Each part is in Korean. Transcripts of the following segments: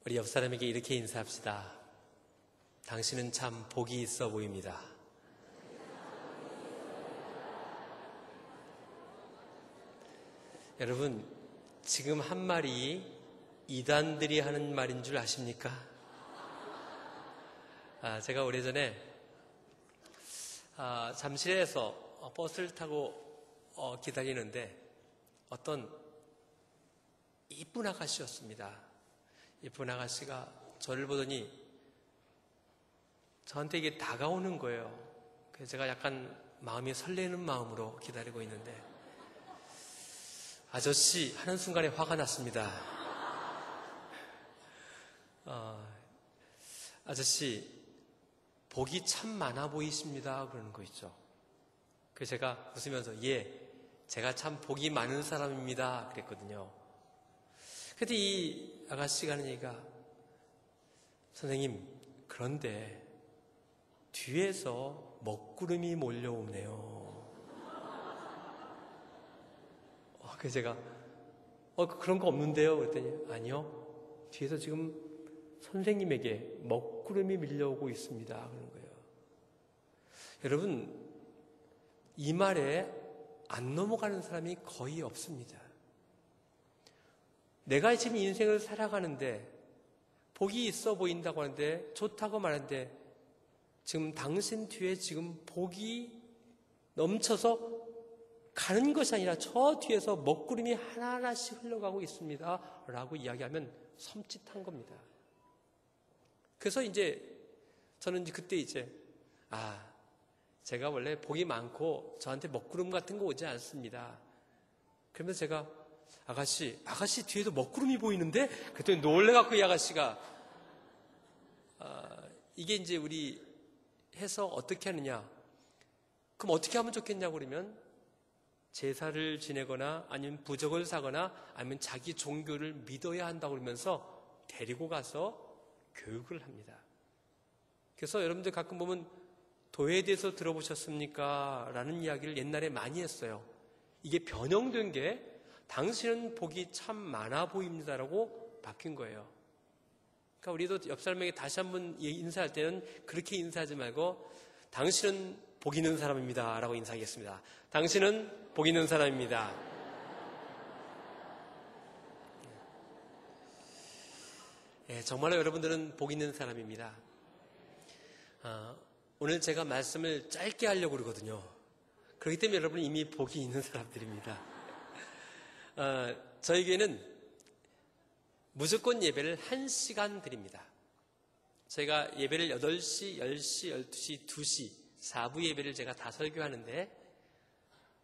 우리 옆 사람에게 이렇게 인사합시다. 당신은 참 복이 있어 보입니다. 여러분, 지금 한 말이 이단들이 하는 말인 줄 아십니까? 제가 오래전에 잠실에서 버스를 타고 기다리는데 어떤 이쁜 아가씨였습니다. 이쁜 아가씨가 저를 보더니 저한테 이게 다가오는 거예요. 그래서 제가 약간 마음이 설레는 마음으로 기다리고 있는데 아저씨 하는 순간에 화가 났습니다. 아저씨 복이 참 많아 보이십니다. 그러는 거 있죠. 그래서 제가 웃으면서 예, 제가 참 복이 많은 사람입니다. 그랬거든요. 근데 이 아가씨가 하는 얘기가 선생님 그런데 뒤에서 먹구름이 몰려오네요. 그래서 제가 그런 거 없는데요? 그랬더니 아니요. 뒤에서 지금 선생님에게 먹구름이 밀려오고 있습니다. 그런 거예요. 여러분 이 말에 안 넘어가는 사람이 거의 없습니다. 내가 지금 인생을 살아가는데 복이 있어 보인다고 하는데 좋다고 말하는데 지금 당신 뒤에 지금 복이 넘쳐서 가는 것이 아니라 저 뒤에서 먹구름이 하나하나씩 흘러가고 있습니다. 라고 이야기하면 섬찟한 겁니다. 그래서 저는 그때 제가 원래 복이 많고 저한테 먹구름 같은 거 오지 않습니다. 그러면서 제가 아가씨 뒤에도 먹구름이 보이는데? 그랬더니 놀래갖고 이 아가씨가 이게 우리 해서 어떻게 하느냐? 그럼 어떻게 하면 좋겠냐고 그러면 제사를 지내거나 아니면 부적을 사거나 아니면 자기 종교를 믿어야 한다고 그러면서 데리고 가서 교육을 합니다. 그래서 여러분들 가끔 보면 도에 대해서 들어보셨습니까? 라는 이야기를 옛날에 많이 했어요. 이게 변형된 게 당신은 복이 참 많아 보입니다라고 바뀐 거예요. 그러니까 우리도 옆 사람에게 다시 한번 인사할 때는 그렇게 인사하지 말고 당신은 복 있는 사람입니다 라고 인사하겠습니다. 당신은 복 있는 사람입니다. 정말로 여러분들은 복 있는 사람입니다. 오늘 제가 말씀을 짧게 하려고 그러거든요. 그렇기 때문에 여러분은 이미 복이 있는 사람들입니다. 저에게는 무조건 예배를 1시간 드립니다. 저희가 예배를 8시, 10시, 12시, 2시, 4부 예배를 제가 다 설교하는데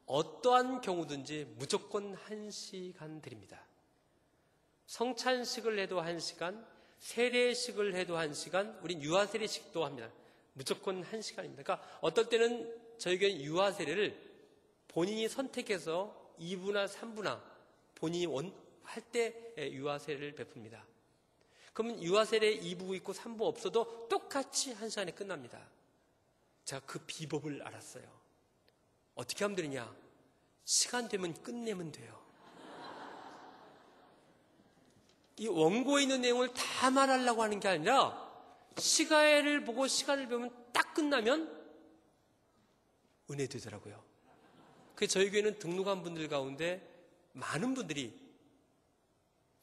어떠한 경우든지 무조건 1시간 드립니다. 성찬식을 해도 1시간, 세례식을 해도 1시간, 우린 유아세례식도 합니다. 무조건 1시간입니다. 그러니까 어떨 때는 저에게는 유아세례를 본인이 선택해서 2부나 3부나 본인이 할 때 유아세례를 베풉니다. 그러면 유아세례 2부 있고 3부 없어도 똑같이 1시간에 끝납니다. 제가 그 비법을 알았어요. 어떻게 하면 되느냐? 시간 되면 끝내면 돼요. 이 원고에 있는 내용을 다 말하려고 하는 게 아니라 시간을 보고 시간을 배우면 딱 끝나면 은혜 되더라고요. 그래서 저희 교회는 등록한 분들 가운데 많은 분들이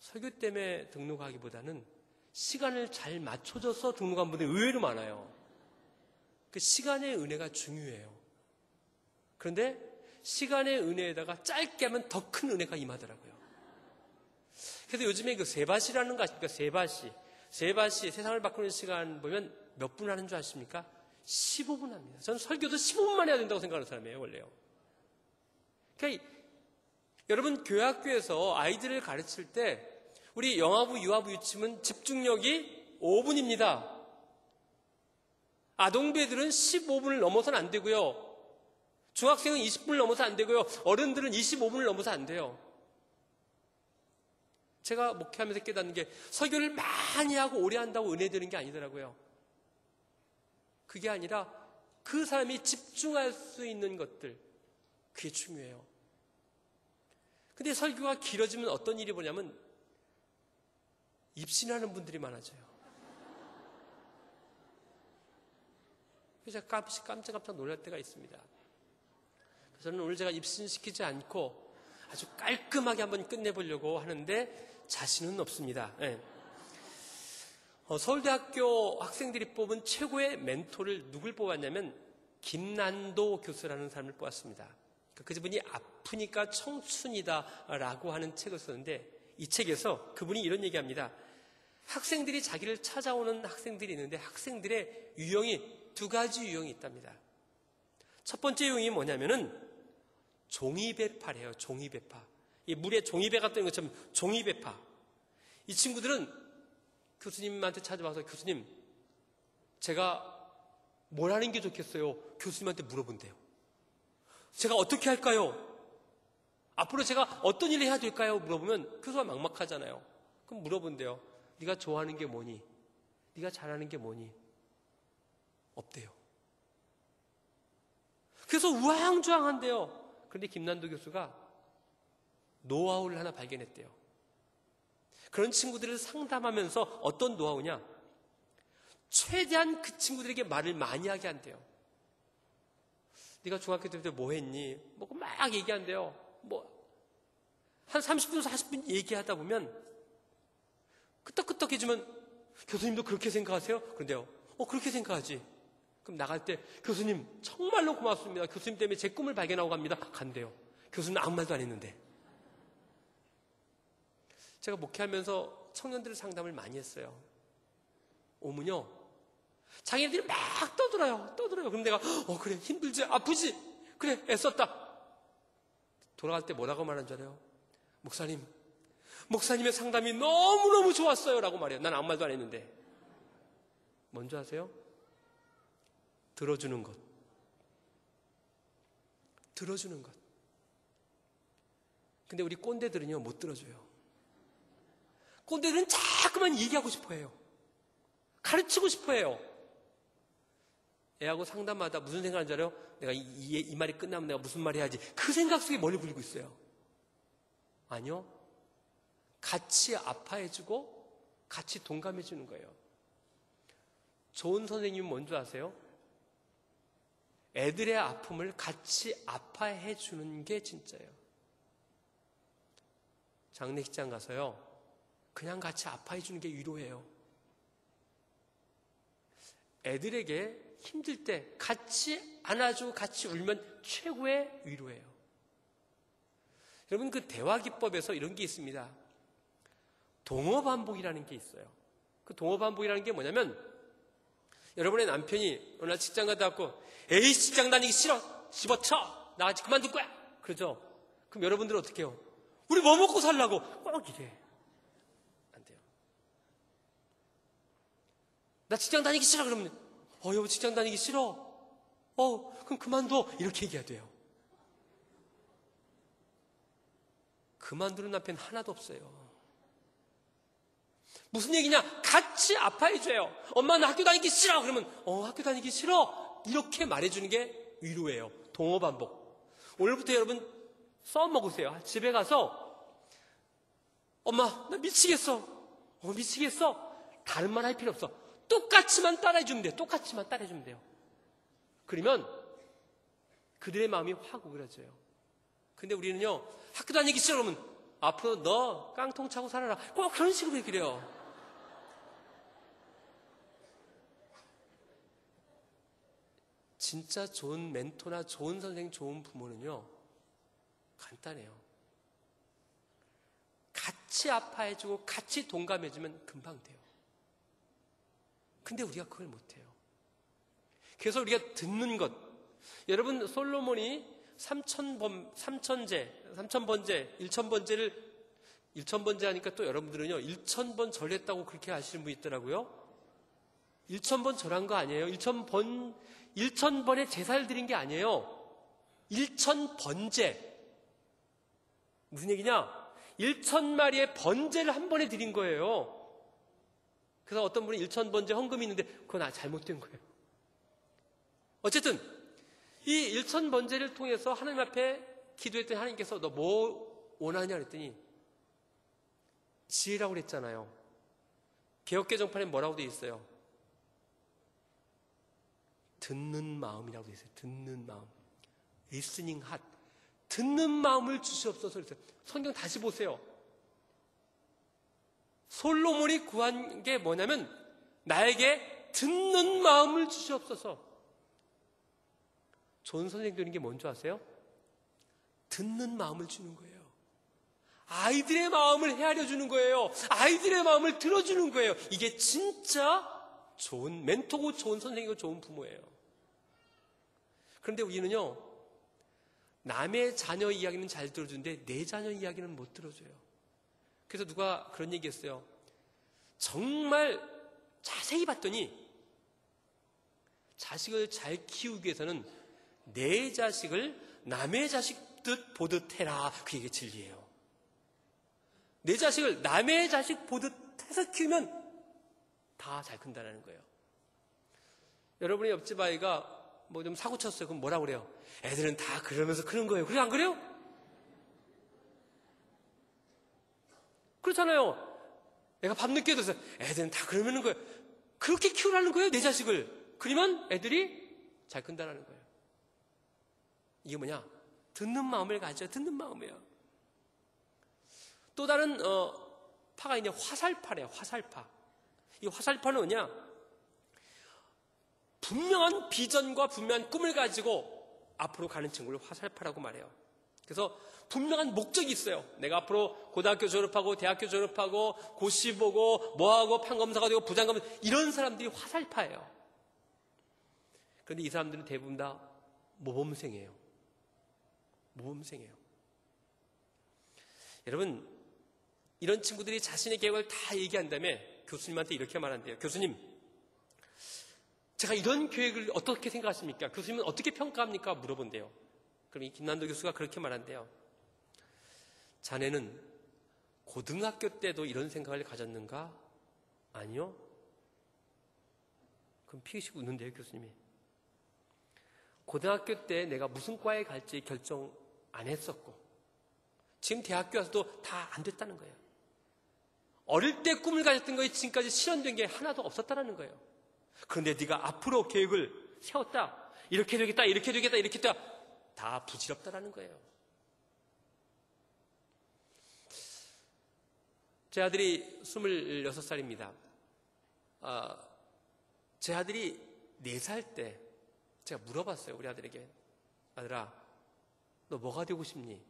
설교 때문에 등록하기보다는 시간을 잘 맞춰줘서 등록한 분들이 의외로 많아요. 그 시간의 은혜가 중요해요. 그런데 시간의 은혜에다가 짧게 하면 더 큰 은혜가 임하더라고요. 그래서 요즘에 그 세바시라는 거 아십니까? 세바시 세상을 바꾸는 시간 보면 몇 분 하는 줄 아십니까? 15분 합니다. 저는 설교도 15분만 해야 된다고 생각하는 사람이에요, 원래요. 그러니까 여러분 교회학교에서 아이들을 가르칠 때 우리 영아부, 유아부, 유치원 집중력이 5분입니다. 아동부애들은 15분을 넘어서는 안 되고요. 중학생은 20분을 넘어서 안 되고요. 어른들은 25분을 넘어서 안 돼요. 제가 목회하면서 깨닫는 게 설교를 많이 하고 오래 한다고 은혜 되는 게 아니더라고요. 그게 아니라 그 사람이 집중할 수 있는 것들, 그게 중요해요. 근데 설교가 길어지면 어떤 일이 보냐면 입신하는 분들이 많아져요. 그래서 제가 깜짝깜짝 놀랄 때가 있습니다. 그래서 저는 오늘 제가 입신시키지 않고 아주 깔끔하게 한번 끝내보려고 하는데 자신은 없습니다. 네. 서울대학교 학생들이 뽑은 최고의 멘토를 누굴 뽑았냐면 김난도 교수라는 사람을 뽑았습니다. 그분이 아프니까 청춘이다라고 하는 책을 썼는데 이 책에서 그분이 이런 얘기합니다. 학생들이 자기를 찾아오는 학생들이 있는데 학생들의 유형이 두 가지 유형이 있답니다. 첫 번째 유형이 뭐냐면은 종이배파래요. 종이배파. 이 물에 종이배가 뜨는 것처럼 종이배파. 이 친구들은 교수님한테 찾아와서 교수님, 제가 뭘 하는 게 좋겠어요? 교수님한테 물어본대요. 제가 어떻게 할까요? 앞으로 제가 어떤 일을 해야 될까요? 물어보면 교수가 막막하잖아요. 그럼 물어본대요. 네가 좋아하는 게 뭐니? 네가 잘하는 게 뭐니? 없대요. 그래서 우왕좌왕한대요. 그런데 김난도 교수가 노하우를 하나 발견했대요. 그런 친구들을 상담하면서 어떤 노하우냐? 최대한 그 친구들에게 말을 많이 하게 한대요. 네가 중학교 때부터 뭐 했니? 뭐 막 얘기한대요. 한 30분, 40분 얘기하다 보면 끄떡끄떡해지면 교수님도 그렇게 생각하세요? 그런데요. 그렇게 생각하지. 그럼 나갈 때 교수님 정말로 고맙습니다. 교수님 때문에 제 꿈을 발견하고 갑니다. 간대요. 교수는 아무 말도 안 했는데. 제가 목회하면서 청년들을 상담을 많이 했어요. 오면요. 자기네들이 막 떠들어요. 그럼 내가 그래 힘들지 아프지 그래 애썼다. 돌아갈 때 뭐라고 말하는 줄 알아요? 목사님의 상담이 너무너무 좋았어요 라고 말해요. 난 아무 말도 안 했는데. 뭔지 아세요? 들어주는 것. 근데 우리 꼰대들은요 못 들어줘요. 꼰대들은 자꾸만 얘기하고 싶어해요. 가르치고 싶어해요. 애하고 상담하다 무슨 생각하는 줄 알아요? 내가 이 말이 끝나면 내가 무슨 말 해야지. 그 생각 속에 머리 굴리고 있어요. 아니요. 같이 아파해주고 같이 동감해주는 거예요. 좋은 선생님은 뭔지 아세요? 애들의 아픔을 같이 아파해주는 게 진짜예요. 장례식장 가서요. 그냥 같이 아파해주는 게 위로예요. 애들에게 힘들 때 같이 안아주고 같이 울면 최고의 위로예요. 여러분 그 대화기법에서 이런 게 있습니다. 동어반복이라는 게 있어요. 그 동어반복이라는 게 뭐냐면 여러분의 남편이 어느 날 직장 갔다 왔고 에이 직장 다니기 싫어 집어쳐 나 아직 그만둘 거야 그러죠. 그럼 여러분들은 어떻게 해요? 우리 뭐 먹고 살라고 꼭 이래. 안 돼요. 나 직장 다니기 싫어 그러면 여보 직장 다니기 싫어 그럼 그만둬 이렇게 얘기해야 돼요. 그만두는 남편 하나도 없어요. 무슨 얘기냐? 같이 아파해줘요. 엄마 나 학교 다니기 싫어 그러면 학교 다니기 싫어 이렇게 말해주는 게 위로예요. 동어 반복. 오늘부터 여러분 써먹으세요. 집에 가서 엄마 나 미치겠어 미치겠어 다른 말 할 필요 없어. 똑같이만 따라해주면 돼요. 똑같이만 따라해주면 돼요. 그러면 그들의 마음이 확 오그라져요. 근데 우리는요 학교 다니기 싫어 그러면 앞으로 너 깡통 차고 살아라 꼭 그런 식으로 얘기를 해요. 진짜 좋은 멘토나 좋은 선생님, 좋은 부모는요 간단해요. 같이 아파해주고 같이 동감해주면 금방 돼요. 근데 우리가 그걸 못해요. 그래서 우리가 듣는 것. 여러분 솔로몬이 1000번제 하니까 또 여러분들은요 1000번 절했다고 그렇게 하시는 분이 있더라고요. 1000번 절한 거 아니에요. 1000번의 제사를 드린 게 아니에요. 1000번제. 무슨 얘기냐? 1000마리의 번제를 한 번에 드린 거예요. 그래서 어떤 분은 1000번제 헌금이 있는데 그건 잘못된 거예요. 어쨌든 이 1000번제를 통해서 하나님 앞에 기도했더니 하나님께서 너 뭐 원하냐 그랬더니 지혜라고 그랬잖아요. 개역개정판에 뭐라고 되어 있어요? 듣는 마음이라고 되어 있어요. 듣는 마음. listening heart. 듣는 마음을 주시옵소서 그랬어요. 성경 다시 보세요. 솔로몬이 구한 게 뭐냐면 나에게 듣는 마음을 주시옵소서. 좋은 선생님들인 게 뭔지 아세요? 듣는 마음을 주는 거예요. 아이들의 마음을 헤아려 주는 거예요. 아이들의 마음을 들어주는 거예요. 이게 진짜 좋은 멘토고 좋은 선생님이고 좋은 부모예요. 그런데 우리는요, 남의 자녀 이야기는 잘 들어주는데 내 자녀 이야기는 못 들어줘요. 그래서 누가 그런 얘기 했어요. 정말 자세히 봤더니 자식을 잘 키우기 위해서는 내 자식을 남의 자식듯 보듯 해라. 그게 진리예요. 내 자식을 남의 자식 보듯 해서 키우면 다 잘 큰다는 거예요. 여러분의 옆집 아이가 뭐 좀 사고 쳤어요. 그럼 뭐라고 그래요? 애들은 다 그러면서 크는 거예요. 그래, 안 그래요? 그렇잖아요. 애가 밤늦게 들어서 애들은 다 그러는 거예요. 그렇게 키우라는 거예요, 내 자식을. 그러면 애들이 잘 큰다는 거예요. 이게 뭐냐? 듣는 마음을 가져. 듣는 마음이에요. 또 다른 파가 있네요. 화살파래요. 화살파. 이 화살파는 뭐냐? 분명한 비전과 분명한 꿈을 가지고 앞으로 가는 친구를 화살파라고 말해요. 그래서 분명한 목적이 있어요. 내가 앞으로 고등학교 졸업하고 대학교 졸업하고 고시 보고 뭐하고 판검사가 되고 부장검사, 이런 사람들이 화살파예요. 그런데 이 사람들은 대부분 다 모범생이에요. 모범생이에요. 여러분, 이런 친구들이 자신의 계획을 다 얘기한 다음에 교수님한테 이렇게 말한대요. 교수님, 제가 이런 계획을 어떻게 생각하십니까? 교수님은 어떻게 평가합니까? 물어본대요. 그럼 이 김난도 교수가 그렇게 말한대요. 자네는 고등학교 때도 이런 생각을 가졌는가? 아니요. 그럼 피식 웃는데요, 교수님이. 고등학교 때 내가 무슨 과에 갈지 결정 안 했었고 지금 대학교 와서도 다 안 됐다는 거예요. 어릴 때 꿈을 가졌던 것이 지금까지 실현된 게 하나도 없었다는 거예요. 그런데 네가 앞으로 계획을 세웠다. 이렇게 되겠다, 이렇게 되겠다, 이렇게 되겠다. 다 부질없다라는 거예요. 제 아들이 26살입니다. 제 아들이 4살 때 제가 물어봤어요. 우리 아들에게. 아들아, 너 뭐가 되고 싶니?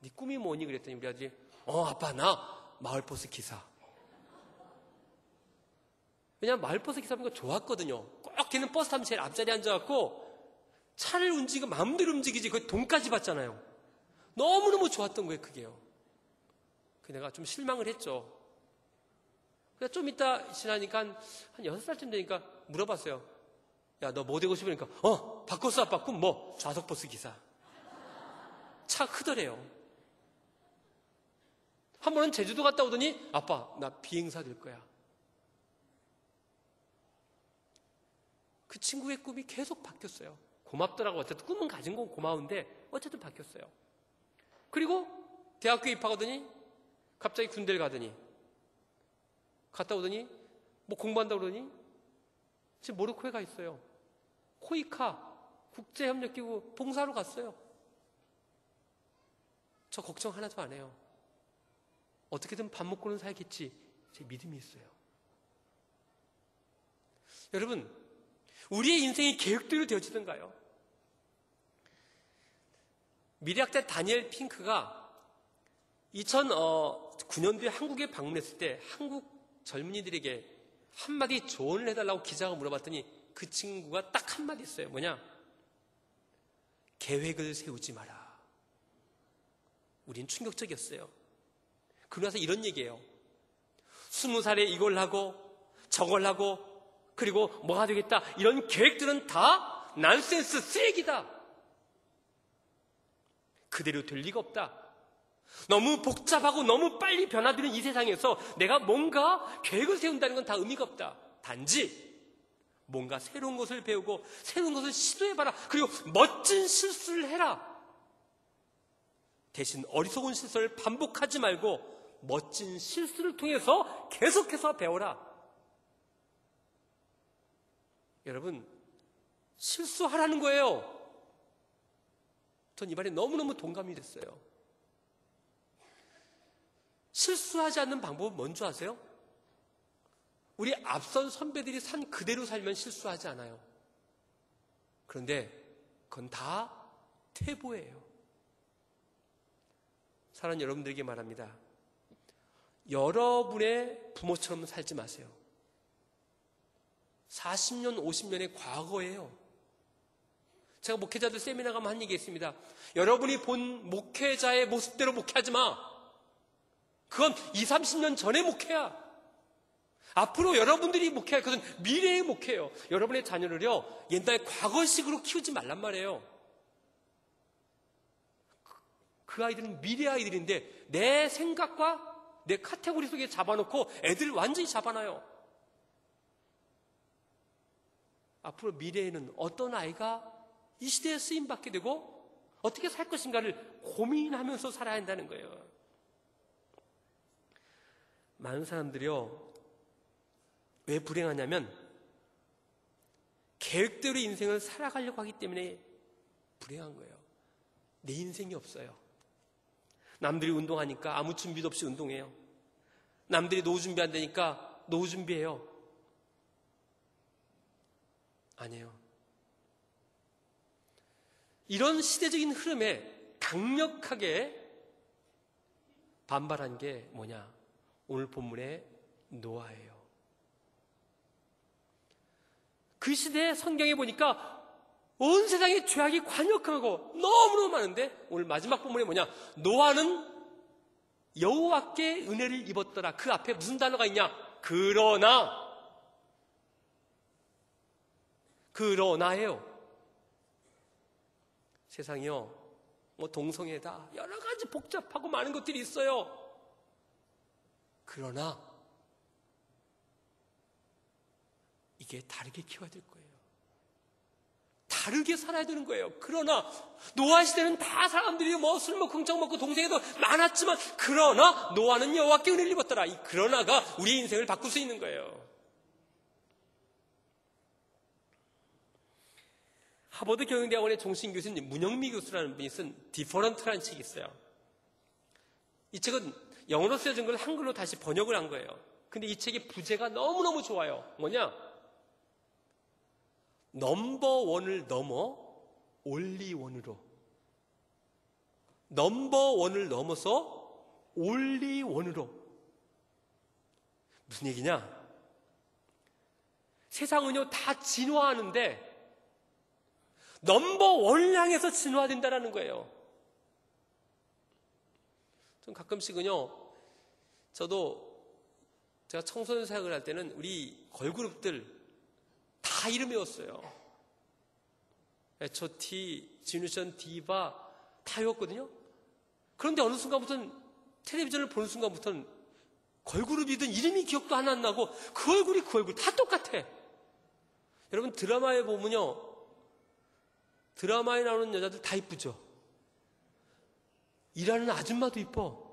네 꿈이 뭐니? 그랬더니 우리 아들이 아빠 나 마을버스 기사. 왜냐하면 마을버스 기사 보니까 좋았거든요. 꼭 걔는 버스 타면 제일 앞자리에 앉아갖고 차를 움직이고 마음대로 움직이지. 거의 돈까지 받잖아요. 너무너무 좋았던 거예요, 그게요. 그래서 내가 좀 실망을 했죠. 그래서 좀 이따 지나니까 한 6살쯤 되니까 물어봤어요. 야, 너 뭐 되고 싶으니까 바꿨어 아빠. 꿈 뭐? 좌석버스 기사. 차 크더래요. 한 번은 제주도 갔다 오더니 아빠 나 비행사 될 거야. 그 친구의 꿈이 계속 바뀌었어요. 고맙더라고. 어쨌든 꿈은 가진 건 고마운데 어쨌든 바뀌었어요. 그리고 대학교에 입학하더니 갑자기 군대를 가더니 갔다 오더니 뭐 공부한다고 그러더니 지금 모로코에 가 있어요. 코이카 국제협력기구 봉사로 갔어요. 저 걱정 하나도 안 해요. 어떻게든 밥 먹고는 살겠지. 제 믿음이 있어요. 여러분, 우리의 인생이 계획대로 되어지던가요? 미래학자 다니엘 핑크가 2009년도에 한국에 방문했을 때 한국 젊은이들에게 한마디 조언을 해달라고 기자가 물어봤더니 그 친구가 딱 한마디 했어요. 뭐냐? 계획을 세우지 마라. 우린 충격적이었어요. 그러고 나서 이런 얘기예요. 20살에 이걸 하고 저걸 하고 그리고 뭐가 되겠다. 이런 계획들은 다 난센스, 쓰레기다. 그대로 될 리가 없다. 너무 복잡하고 너무 빨리 변화되는 이 세상에서 내가 뭔가 계획을 세운다는 건 다 의미가 없다. 단지 뭔가 새로운 것을 배우고 새로운 것을 시도해봐라. 그리고 멋진 실수를 해라. 대신 어리석은 실수를 반복하지 말고 멋진 실수를 통해서 계속해서 배워라. 여러분, 실수하라는 거예요. 전 이 말에 너무너무 동감이 됐어요. 실수하지 않는 방법은 뭔지 아세요? 우리 앞선 선배들이 산 그대로 살면 실수하지 않아요. 그런데 그건 다 퇴보예요. 사랑하는 여러분들에게 말합니다. 여러분의 부모처럼 살지 마세요. 40년, 50년의 과거예요. 제가 목회자들 세미나 가면 한 얘기 있습니다. 여러분이 본 목회자의 모습대로 목회하지 마. 그건 20, 30년 전의 목회야. 앞으로 여러분들이 목회할 것은 미래의 목회예요. 여러분의 자녀를요, 옛날 과거식으로 키우지 말란 말이에요. 그 아이들은 미래 아이들인데 내 생각과 내 카테고리 속에 잡아놓고 애들 완전히 잡아놔요. 앞으로 미래에는 어떤 아이가 이 시대에 쓰임받게 되고 어떻게 살 것인가를 고민하면서 살아야 한다는 거예요. 많은 사람들이요, 왜 불행하냐면 계획대로 인생을 살아가려고 하기 때문에 불행한 거예요. 내 인생이 없어요. 남들이 운동하니까 아무 준비도 없이 운동해요. 남들이 노후 준비한다니까 노후 준비해요. 아니에요. 이런 시대적인 흐름에 강력하게 반발한 게 뭐냐? 오늘 본문의 노아예요. 그 시대에 성경에 보니까 온 세상에 죄악이 관역하고 너무너무 많은데 오늘 마지막 본문에 뭐냐? 노아는 여호와께 은혜를 입었더라. 그 앞에 무슨 단어가 있냐? 그러나예요. 세상이요, 뭐 동성애다, 여러 가지 복잡하고 많은 것들이 있어요. 그러나 이게 다르게 키워야 될 거예요. 다르게 살아야 되는 거예요. 그러나 노아 시대는 다 사람들이 뭐 술 먹고 흥청 먹고 동생애도 많았지만, 그러나 노아는 여호와께 은혜를 입었더라. 이 그러나가 우리의 인생을 바꿀 수 있는 거예요. 하버드 경영대학원의 종신 교수님 문영미 교수라는 분이 쓴 디퍼런트라는 책이 있어요. 이 책은 영어로 쓰여진 걸 한글로 다시 번역을 한 거예요. 근데 이 책의 부제가 너무너무 좋아요. 뭐냐? 넘버원을 넘어 올리원으로, 넘버원을 넘어서 올리원으로. 무슨 얘기냐? 세상은요 다 진화하는데 넘버원을 향해서 진화된다는 거예요. 좀 가끔씩은요, 제가 청소년 사역을 할 때는 우리 걸그룹들 다 이름 외웠어요. H.O.T, 지누션, 디바 다 외웠거든요. 그런데 어느 순간부터는, 텔레비전을 보는 순간부터는 걸그룹이든 이름이 기억도 하나 안 나고 그 얼굴 다 똑같아. 여러분 드라마에 보면요, 드라마에 나오는 여자들 다 이쁘죠? 일하는 아줌마도 이뻐.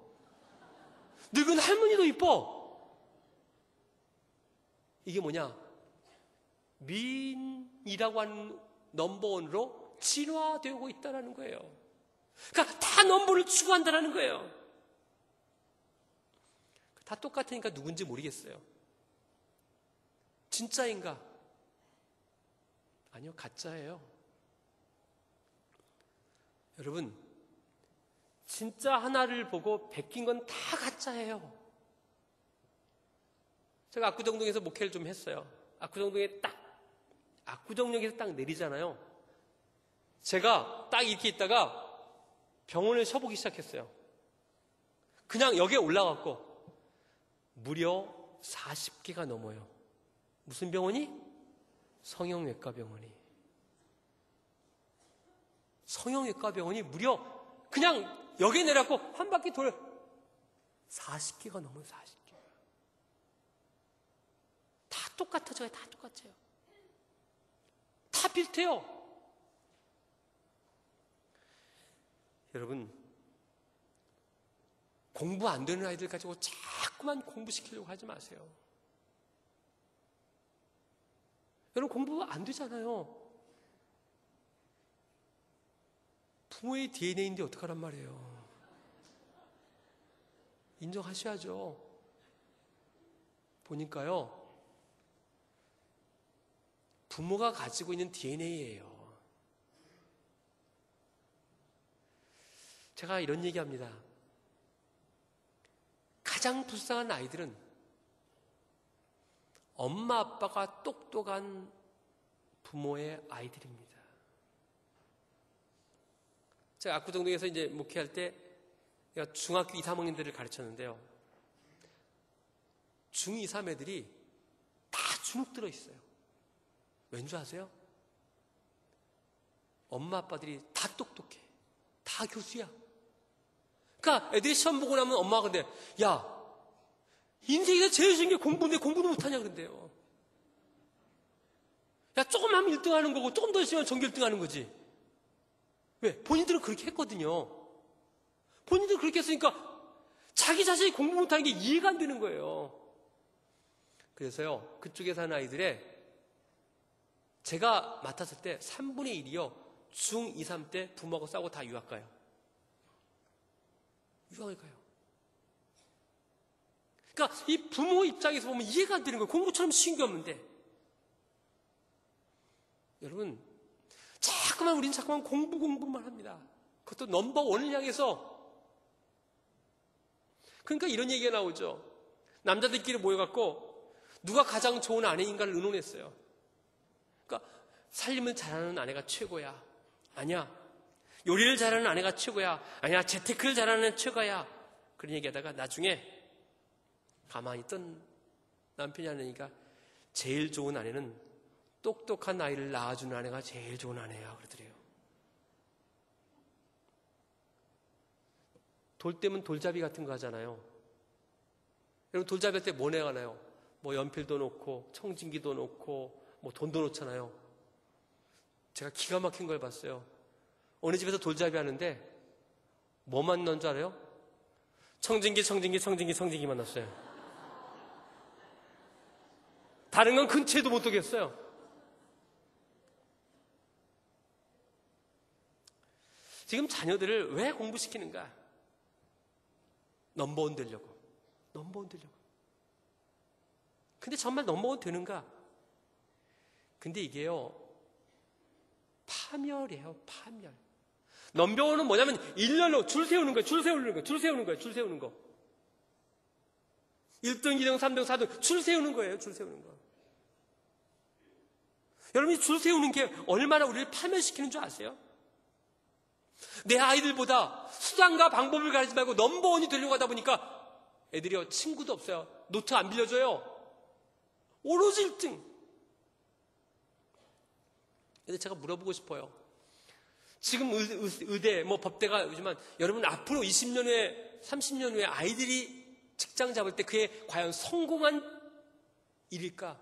늙은 할머니도 이뻐. 이게 뭐냐? 미인이라고 하는 넘버원으로 진화되고 있다는 거예요. 그러니까 다 넘버를 추구한다는 거예요. 다 똑같으니까 누군지 모르겠어요. 진짜인가? 아니요, 가짜예요. 여러분, 진짜 하나를 보고 베낀 건 다 가짜예요. 제가 압구정동에서 목회를 좀 했어요. 압구정역에서 딱 내리잖아요. 제가 딱 이렇게 있다가 병원을 쳐보기 시작했어요. 그냥 역에 올라갔고 무려 40개가 넘어요. 무슨 병원이? 성형외과 병원이. 성형외과 병원이 무려 그냥 역에 내려갖고 한 바퀴 돌 40개가 넘어요. 40개. 다 똑같아져요. 다 똑같아요. 다 비슷해요. 여러분, 공부 안 되는 아이들 가지고 자꾸만 공부시키려고 하지 마세요. 여러분 공부 안 되잖아요. 부모의 DNA인데 어떡하란 말이에요. 인정하셔야죠. 보니까요, 부모가 가지고 있는 DNA예요. 제가 이런 얘기합니다. 가장 불쌍한 아이들은 엄마 아빠가 똑똑한 부모의 아이들입니다. 제가 압구정동에서 이제 목회할 때 중학교 2, 3학년들을 가르쳤는데요. 중2, 3애들이 다 주눅 들어 있어요. 왠지 아세요? 엄마 아빠들이 다 똑똑해. 다 교수야. 그러니까 애들이 시험 보고 나면 엄마가 근데 야, 인생에서 제일 쉬운 게 공부인데 공부도 못하냐 그런대요. 야, 조금 하면 1등 하는 거고 조금 더 쉬면 전교 1등 하는 거지. 왜? 본인들은 그렇게 했거든요. 본인들은 그렇게 했으니까 자기 자신이 공부 못하는 게 이해가 안 되는 거예요. 그래서요, 그쪽에 사는 아이들의 제가 맡았을 때 3분의 1이요 중2, 3 때 부모하고 싸우고 다 유학 가요. 유학을 가요. 그러니까 이 부모 입장에서 보면 이해가 안 되는 거예요. 공부처럼 쉬운 게 없는데. 여러분, 우리는 자꾸만 공부만 합니다. 그것도 넘버원을 향해서. 그러니까 이런 얘기가 나오죠. 남자들끼리 모여갖고 누가 가장 좋은 아내인가를 의논했어요. 그러니까 살림을 잘하는 아내가 최고야. 아니야. 요리를 잘하는 아내가 최고야. 아니야. 재테크를 잘하는 아내가 최고야. 그런 얘기하다가 나중에 가만히 있던 남편이 하니까 제일 좋은 아내는 똑똑한 아이를 낳아주는 아내가 제일 좋은 아내야 그러더래요. 돌대면 돌잡이 같은 거 하잖아요. 여러분 돌잡이 할 때 뭐 내가나요? 뭐 연필도 놓고 청진기도 놓고 뭐 돈도 놓잖아요. 제가 기가 막힌 걸 봤어요. 어느 집에서 돌잡이 하는데 뭐만 넣은 줄 알아요? 청진기만 넣었어요. 다른 건 근처에도 못 두겠어요. 지금 자녀들을 왜 공부시키는가? 넘버원 되려고. 근데 정말 넘버원 되는가? 근데 이게요, 파멸이에요, 파멸. 넘버원은 뭐냐면 1년로 줄 세우는 거예요. 1등, 2등, 3등, 4등 줄 세우는 거예요. 여러분이 줄 세우는 게 얼마나 우리를 파멸시키는 줄 아세요? 내 아이들보다 수단과 방법을 가리지 말고 넘버원이 되려고 하다 보니까 애들이요, 친구도 없어요. 노트 안 빌려줘요. 오로지 1등. 근데 제가 물어보고 싶어요. 지금 의대, 법대가 요즘은 여러분 앞으로 20년 후에, 30년 후에 아이들이 직장 잡을 때 그게 과연 성공한 일일까?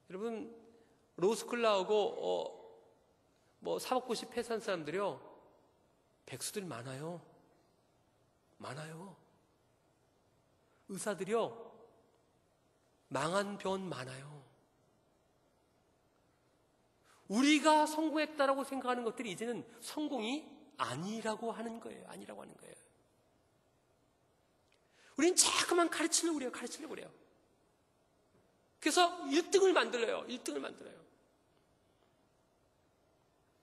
여러분, 로스쿨 나오고, 사법고시 패스한 사람들이요, 백수들이 많아요. 의사들이요, 망한 병원 많아요. 우리가 성공했다라고 생각하는 것들이 이제는 성공이 아니라고 하는 거예요. 우리는 자꾸만 가르치려고 그래요. 그래서 1등을 만들어요.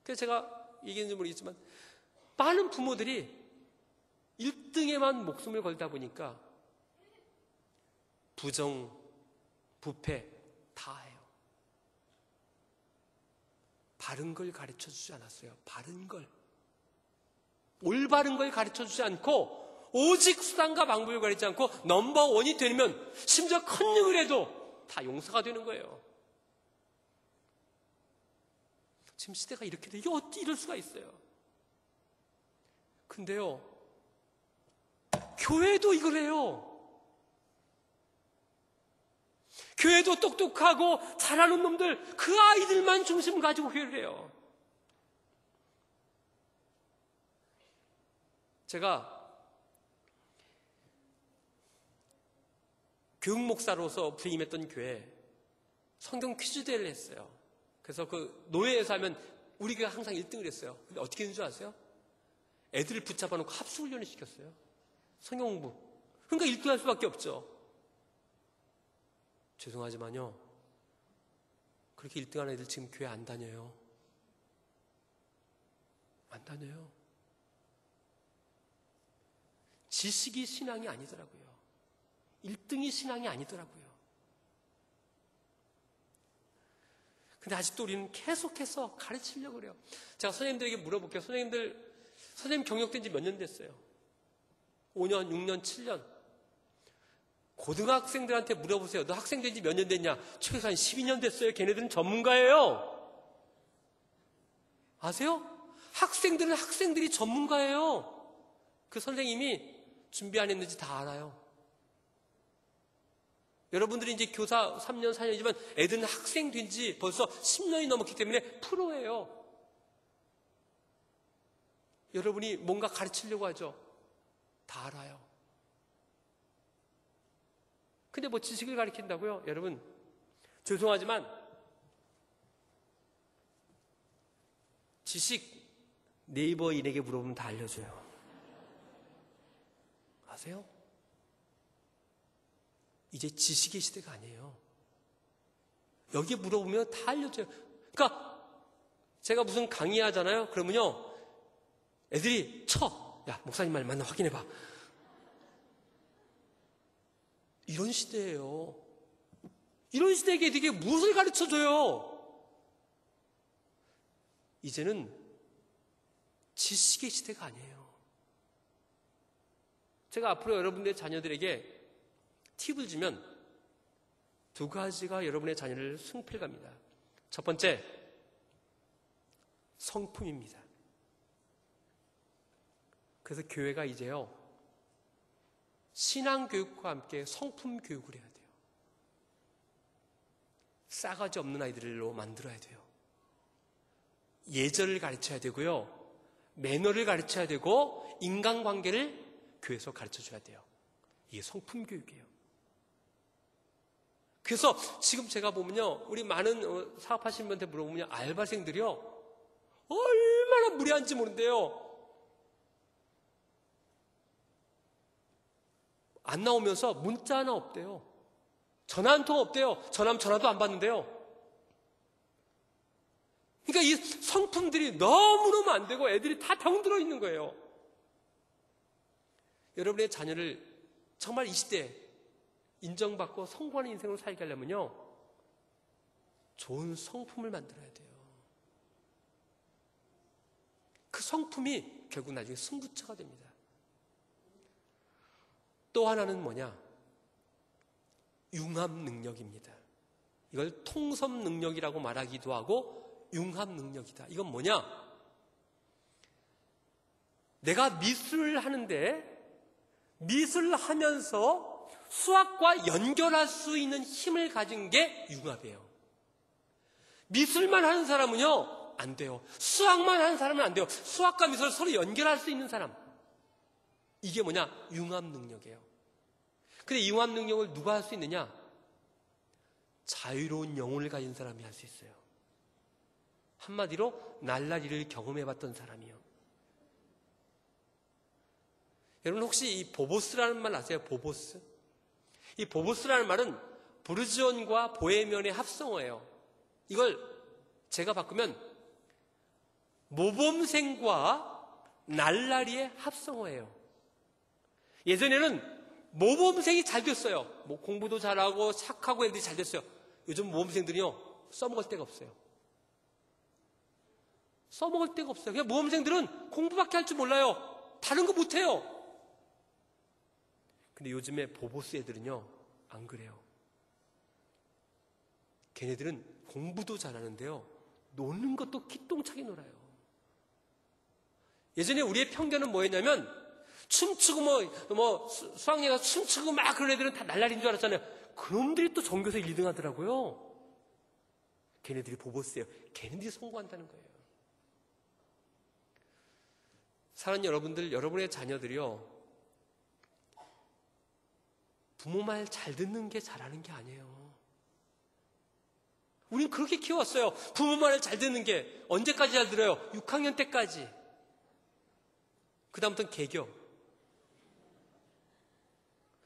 그래서 제가 얘기했는지 모르겠지만 많은 부모들이 1등에만 목숨을 걸다 보니까 부정, 부패 다 해요. 바른 걸 가르쳐주지 않았어요. 올바른 걸 가르쳐주지 않고 오직 수단과 방법을 가리지 않고 넘버원이 되면 심지어 큰 일을 해도 다 용서가 되는 거예요. 지금 시대가 이렇게 돼. 어떻게 이럴 수가 있어요? 근데요, 교회도 이걸 해요. 교회도 똑똑하고 잘하는 놈들, 그 아이들만 중심 가지고 교회를 해요. 제가 교육목사로서 부임했던 교회, 성경 퀴즈 대회를 했어요. 그래서 그 노예에서 하면 우리가 항상 1등을 했어요. 근데 어떻게 했는 줄 아세요? 애들을 붙잡아 놓고 합수훈련을 시켰어요. 성경 공부. 그러니까 1등할 수밖에 없죠. 죄송하지만요, 그렇게 1등하는 애들 지금 교회 안 다녀요. 안 다녀요. 지식이 신앙이 아니더라고요. 1등이 신앙이 아니더라고요. 근데 아직도 우리는 계속해서 가르치려고 그래요. 제가 선생님들에게 물어볼게요. 선생님 경력된 지 몇 년 됐어요? 5년, 6년, 7년. 고등학생들한테 물어보세요. 너 학생 된 지 몇 년 됐냐? 최소한 12년 됐어요. 걔네들은 전문가예요. 아세요? 학생들은 학생들이 전문가예요. 그 선생님이 준비 안 했는지 다 알아요. 여러분들이 이제 교사 3년, 4년이지만 애들은 학생 된 지 벌써 10년이 넘었기 때문에 프로예요. 여러분이 뭔가 가르치려고 하죠. 다 알아요. 근데 뭐 지식을 가르친다고요? 여러분, 죄송하지만 지식 네이버인에게 물어보면 다 알려줘요. 아세요? 이제 지식의 시대가 아니에요. 여기에 물어보면 다 알려줘요. 그러니까 제가 무슨 강의하잖아요. 그러면요, 애들이 야, 목사님 말 맞나 확인해봐. 이런 시대예요. 이런 시대에 애들에게 무엇을 가르쳐줘요? 이제는 지식의 시대가 아니에요. 제가 앞으로 여러분들의 자녀들에게 팁을 주면 2가지가 여러분의 자녀를 승패를 갑니다. 첫 번째, 성품입니다. 그래서 교회가 이제요, 신앙교육과 함께 성품 교육을 해야 돼요. 싸가지 없는 아이들로 만들어야 돼요. 예절을 가르쳐야 되고요, 매너를 가르쳐야 되고, 인간관계를 교회에서 가르쳐줘야 돼요. 이게 성품 교육이에요. 그래서 지금 제가 보면요, 우리 많은 사업하시는 분한테 물어보면 알바생들이요, 얼마나 무례한지 모른대요. 안 나오면서 문자 하나 없대요. 전화 한 통 없대요. 전화하면 전화도 안 받는데요. 그러니까 이 성품들이 너무너무 안 되고 애들이 다 병들어 있는 거예요. 여러분의 자녀를 정말 이 시대에 인정받고 성공하는 인생으로 살게 하려면요, 좋은 성품을 만들어야 돼요. 그 성품이 결국 나중에 승부처가 됩니다. 또 하나는 뭐냐? 융합 능력입니다. 이걸 통섭 능력이라고 말하기도 하고 융합 능력이다. 이건 뭐냐? 내가 미술을 하는데 미술을 하면서 수학과 연결할 수 있는 힘을 가진 게 융합이에요. 미술만 하는 사람은요, 안 돼요. 수학만 하는 사람은 안 돼요. 수학과 미술을 서로 연결할 수 있는 사람. 이게 뭐냐? 융합 능력이에요. 근데 이 융합 능력을 누가 할 수 있느냐? 자유로운 영혼을 가진 사람이 할 수 있어요. 한마디로 날라리를 경험해봤던 사람이요. 여러분 혹시 이 보보스라는 말 아세요? 보보스? 이 보보스라는 말은 부르지온과 보헤미안의 합성어예요. 이걸 제가 바꾸면 모범생과 날라리의 합성어예요. 예전에는 모범생이 잘 됐어요. 뭐 공부도 잘하고 착하고 애들이 잘 됐어요. 요즘 모범생들이요, 써먹을 데가 없어요. 써먹을 데가 없어요. 그냥 모범생들은 공부밖에 할 줄 몰라요. 다른 거 못해요. 근데 요즘에 보보스 애들은요, 안 그래요. 걔네들은 공부도 잘하는데요, 노는 것도 기똥차게 놀아요. 예전에 우리의 편견은 뭐였냐면 춤추고 수학여행 가서 춤추고 막 그런 애들은 다 날라리인 줄 알았잖아요. 그놈들이 또 전교에서 1등 하더라고요. 걔네들이 보보스예요. 걔네들이 성공한다는 거예요. 사랑하는 여러분들, 여러분의 자녀들이요, 부모 말 잘 듣는 게 잘하는 게 아니에요. 우린 그렇게 키웠어요. 부모 말을 잘 듣는 게 언제까지 잘 들어요? 6학년 때까지. 그 다음부터는 개교.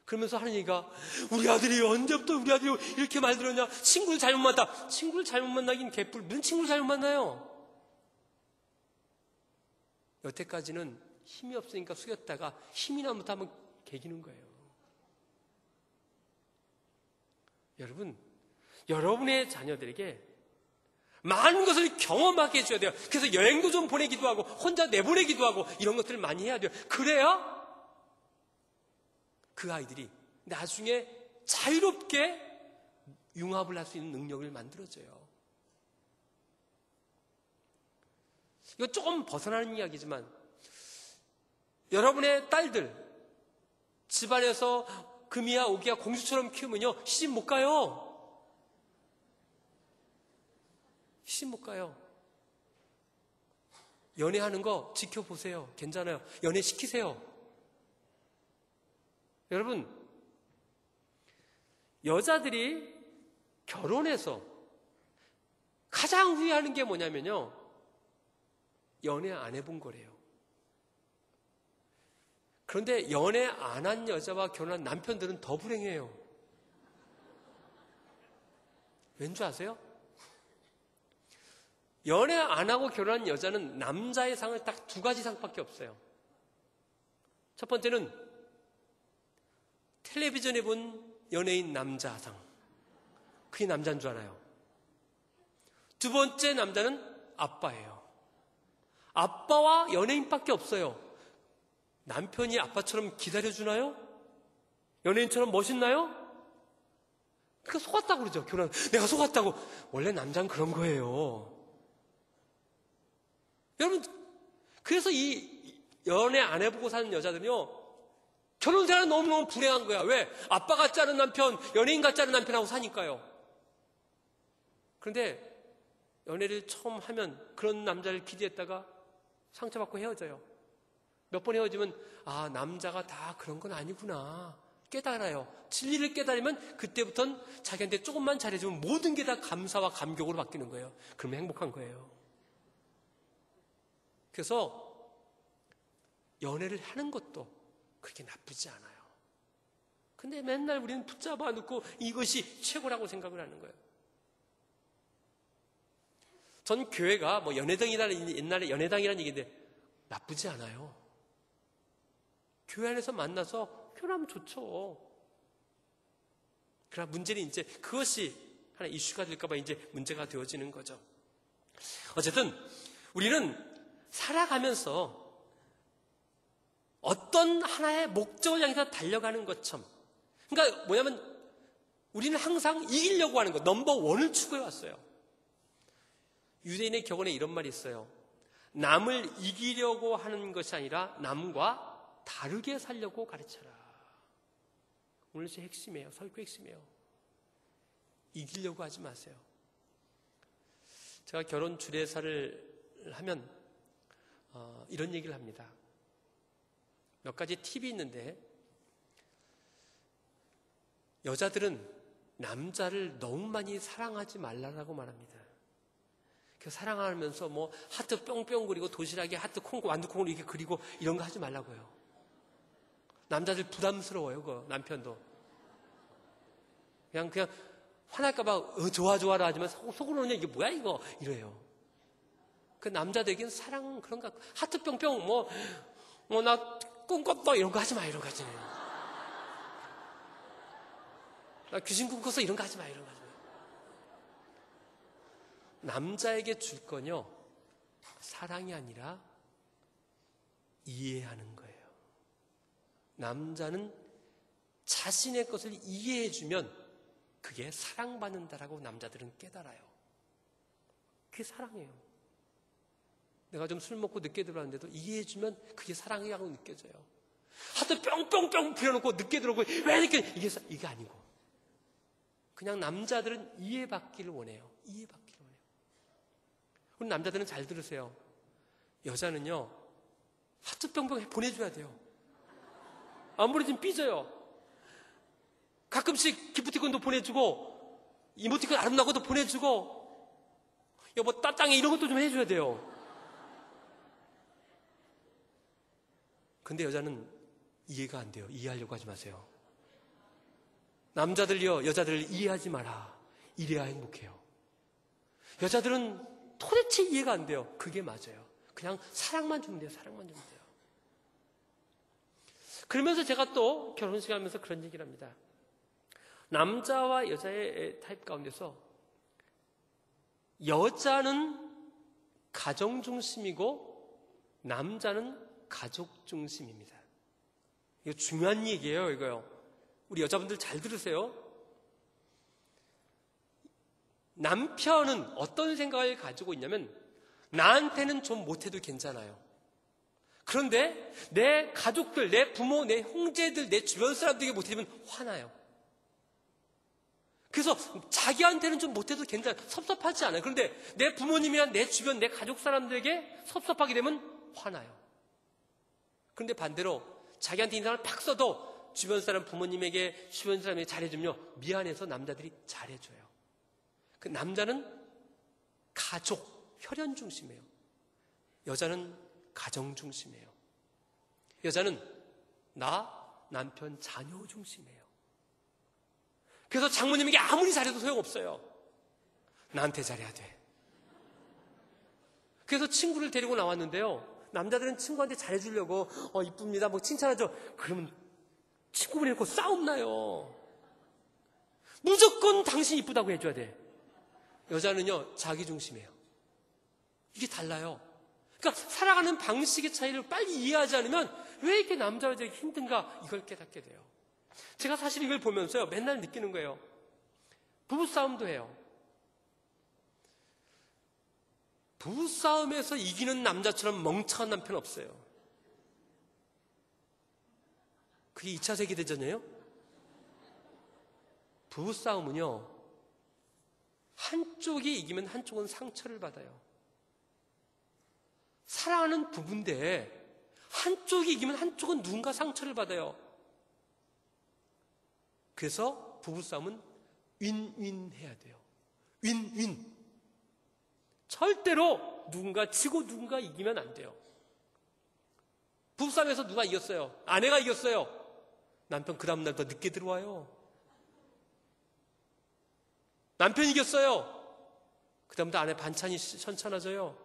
그러면서 하는 얘기가, 우리 아들이 언제부터 우리 아들이 이렇게 말 들었냐? 친구를 잘못 만났다. 친구를 잘못 만나긴 개뿔. 무슨 친구를 잘못 만나요? 여태까지는 힘이 없으니까 숙였다가 힘이 나면 한번 개기는 거예요. 여러분, 여러분의 자녀들에게 많은 것을 경험하게 해줘야 돼요. 그래서 여행도 좀 보내기도 하고 혼자 내보내기도 하고 이런 것들을 많이 해야 돼요. 그래야 그 아이들이 나중에 자유롭게 융합을 할 수 있는 능력을 만들어줘요. 이거 조금 벗어나는 이야기지만 여러분의 딸들 집안에서 금이야 오기야 공주처럼 키우면요 시집 못 가요. 시집 못 가요. 연애하는 거 지켜보세요. 괜찮아요. 연애 시키세요. 여러분, 여자들이 결혼해서 가장 후회하는 게 뭐냐면요, 연애 안 해본 거래요. 그런데 연애 안 한 여자와 결혼한 남편들은 더 불행해요. 왠지 아세요? 연애 안 하고 결혼한 여자는 남자의 상을 딱 2가지 상밖에 없어요. 첫 번째는 텔레비전에 본 연예인 남자상. 그게 남자인 줄 알아요. 두 번째 남자는 아빠예요. 아빠와 연예인밖에 없어요. 남편이 아빠처럼 기다려주나요? 연예인처럼 멋있나요? 그러니까 속았다고 그러죠. 결혼 내가 속았다고. 원래 남자는 그런 거예요. 여러분, 그래서 이 연애 안 해보고 사는 여자들은요, 결혼 생활은 너무너무 불행한 거야. 왜? 아빠 같지 않은 남편, 연예인 같지 않은 남편하고 사니까요. 그런데 연애를 처음 하면 그런 남자를 기대했다가 상처받고 헤어져요. 몇 번 헤어지면 아, 남자가 다 그런 건 아니구나 깨달아요. 진리를 깨달으면 그때부터는 자기한테 조금만 잘해주면 모든 게 다 감사와 감격으로 바뀌는 거예요. 그러면 행복한 거예요. 그래서 연애를 하는 것도 그렇게 나쁘지 않아요. 근데 맨날 우리는 붙잡아 놓고 이것이 최고라고 생각을 하는 거예요. 전 교회가 뭐 연애당이라는, 옛날에 연애당이라는 얘기인데 나쁘지 않아요. 교회 안에서 만나서 결혼하면 좋죠. 그러나 문제는 이제 그것이 하나 이슈가 될까봐 이제 문제가 되어지는 거죠. 어쨌든 우리는 살아가면서 어떤 하나의 목적을 향해서 달려가는 것처럼, 그러니까 뭐냐면 우리는 항상 이기려고 하는 것, 넘버1을 추구해 왔어요. 유대인의 격언에 이런 말이 있어요. 남을 이기려고 하는 것이 아니라 남과 다르게 살려고 가르쳐라. 오늘 제 핵심이에요. 설교 핵심이에요. 이기려고 하지 마세요. 제가 결혼 주례사를 하면 이런 얘기를 합니다. 몇 가지 팁이 있는데, 여자들은 남자를 너무 많이 사랑하지 말라고 말합니다. 그 사랑하면서 뭐 하트 뿅뿅 그리고 도시락에 하트 콩고 완두콩으로 이렇게 그리고 이런 거 하지 말라고요. 남자들 부담스러워요. 그 남편도 그냥 화날까봐 좋아라 하지만 속으로는 이게 뭐야 이거 이래요. 그 남자들에게는 사랑 그런가, 하트 뿅뿅 뭐 나 꿈꿨다 이런 거 하지 마, 이런 거 하지 마. 나 귀신 꿈꿨어 이런 거 하지 마, 이런 거 하지 마. 남자에게 줄 건요, 사랑이 아니라 이해하는 거예요. 남자는 자신의 것을 이해해주면 그게 사랑받는다라고 남자들은 깨달아요. 그게 사랑이에요. 내가 좀 술 먹고 늦게 들어왔는데도 이해해주면 그게 사랑이라고 느껴져요. 하도 뿅뿅뿅 부려놓고 늦게 들어오고 왜 이렇게, 이게 아니고 그냥 남자들은 이해받기를 원해요. 이해받기를 원해요. 우리 남자들은 잘 들으세요. 여자는요, 하트 뿅뿅 보내줘야 돼요. 안 보내주면 삐져요. 가끔씩 기프티콘도 보내주고 이모티콘 아름다운 것도 보내주고, 여보 따땅해 이런 것도 좀 해줘야 돼요. 근데 여자는 이해가 안 돼요. 이해하려고 하지 마세요. 남자들요, 여자들을 이해하지 마라. 이래야 행복해요. 여자들은 도대체 이해가 안 돼요. 그게 맞아요. 그냥 사랑만 주면 돼요. 사랑만 주면 돼요. 그러면서 제가 또 결혼식 하면서 그런 얘기를 합니다. 남자와 여자의 타입 가운데서 여자는 가정 중심이고 남자는 가족 중심입니다. 이거 중요한 얘기예요, 이거요. 우리 여자분들 잘 들으세요. 남편은 어떤 생각을 가지고 있냐면 나한테는 좀 못해도 괜찮아요. 그런데 내 가족들, 내 부모, 내 형제들, 내 주변 사람들에게 못해주면 화나요. 그래서 자기한테는 좀 못해도 괜찮아요. 섭섭하지 않아요. 그런데 내 부모님이나 내 주변, 내 가족 사람들에게 섭섭하게 되면 화나요. 그런데 반대로 자기한테 인상을 팍 써도 주변 사람 부모님에게 주변 사람에게 잘해주면요, 미안해서 남자들이 잘해줘요. 그 남자는 가족, 혈연 중심이에요. 여자는 가정 중심이에요. 여자는 나, 남편, 자녀 중심이에요. 그래서 장모님에게 아무리 잘해도 소용없어요. 나한테 잘해야 돼. 그래서 친구를 데리고 나왔는데요, 남자들은 친구한테 잘해주려고 이쁩니다 뭐 칭찬하죠. 그러면 친구분이 놓고 싸움 나요. 무조건 당신 이쁘다고 해줘야 돼. 여자는요, 자기 중심이에요. 이게 달라요. 그러니까 살아가는 방식의 차이를 빨리 이해하지 않으면 왜 이렇게 남자와 여자가 힘든가, 이걸 깨닫게 돼요. 제가 사실 이걸 보면서요, 맨날 느끼는 거예요. 부부싸움도 해요. 부부싸움에서 이기는 남자처럼 멍청한 남편 없어요. 그게 2차 세계대전이에요? 부부싸움은요, 한쪽이 이기면 한쪽은 상처를 받아요. 사랑하는 부부인데 한쪽이 이기면 한쪽은 누군가 상처를 받아요. 그래서 부부싸움은 윈윈 해야 돼요. 윈윈. 절대로 누군가 지고 누군가 이기면 안 돼요. 부부싸움에서 누가 이겼어요? 아내가 이겼어요. 남편 그 다음날 더 늦게 들어와요. 남편이 이겼어요. 그 다음부터 아내 반찬이 천천해져요.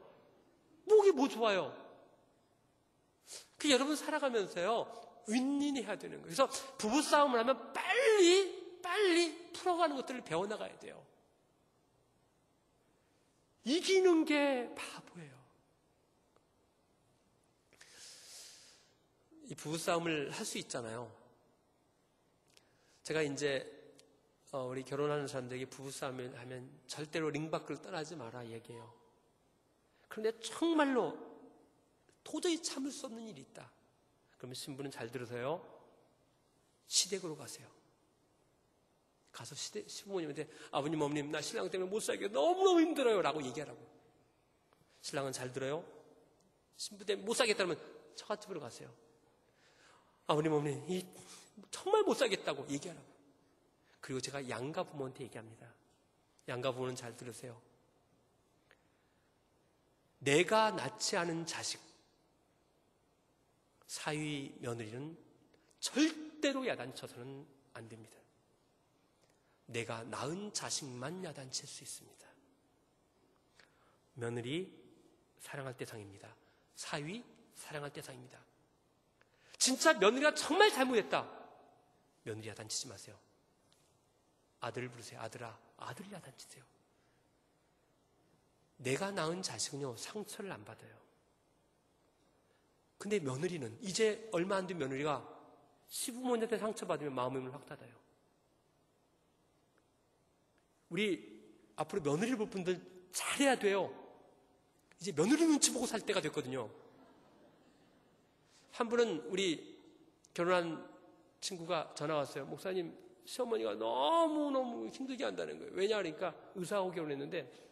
목이 뭐 좋아요. 그 여러분 살아가면서요, 윈윈 해야 되는 거예요. 그래서 부부싸움을 하면 빨리 풀어가는 것들을 배워나가야 돼요. 이기는 게 바보예요. 이 부부싸움을 할 수 있잖아요. 제가 이제 우리 결혼하는 사람들에게 부부싸움을 하면 절대로 링 밖을 떠나지 마라 얘기해요. 그런데 정말로 도저히 참을 수 없는 일이 있다. 그러면 신부는 잘 들으세요. 시댁으로 가세요. 가서 시부모님한테 아버님, 어머님, 나 신랑 때문에 못 살게 너무너무 힘들어요 라고 얘기하라고. 신랑은 잘 들어요. 신부 때문에 못 살겠다면 처갓집으로 가세요. 아버님, 어머님, 정말 못 살겠다고 얘기하라고. 그리고 제가 양가 부모한테 얘기합니다. 양가 부모는 잘 들으세요. 내가 낳지 않은 자식, 사위 며느리는 절대로 야단쳐서는 안 됩니다. 내가 낳은 자식만 야단칠 수 있습니다. 며느리 사랑할 대상입니다. 사위 사랑할 대상입니다. 진짜 며느리가 정말 잘못했다. 며느리 야단치지 마세요. 아들을 부르세요. 아들아, 아들이 야단치세요. 내가 낳은 자식은요, 상처를 안 받아요. 근데 며느리는, 이제 얼마 안 된 며느리가 시부모님한테 상처받으면 마음이 확 닫아요. 우리 앞으로 며느리를 볼 분들 잘해야 돼요. 이제 며느리 눈치 보고 살 때가 됐거든요. 한 분은 우리 결혼한 친구가 전화 왔어요. 목사님, 시어머니가 너무너무 힘들게 한다는 거예요. 왜냐 그러니까 의사하고 결혼했는데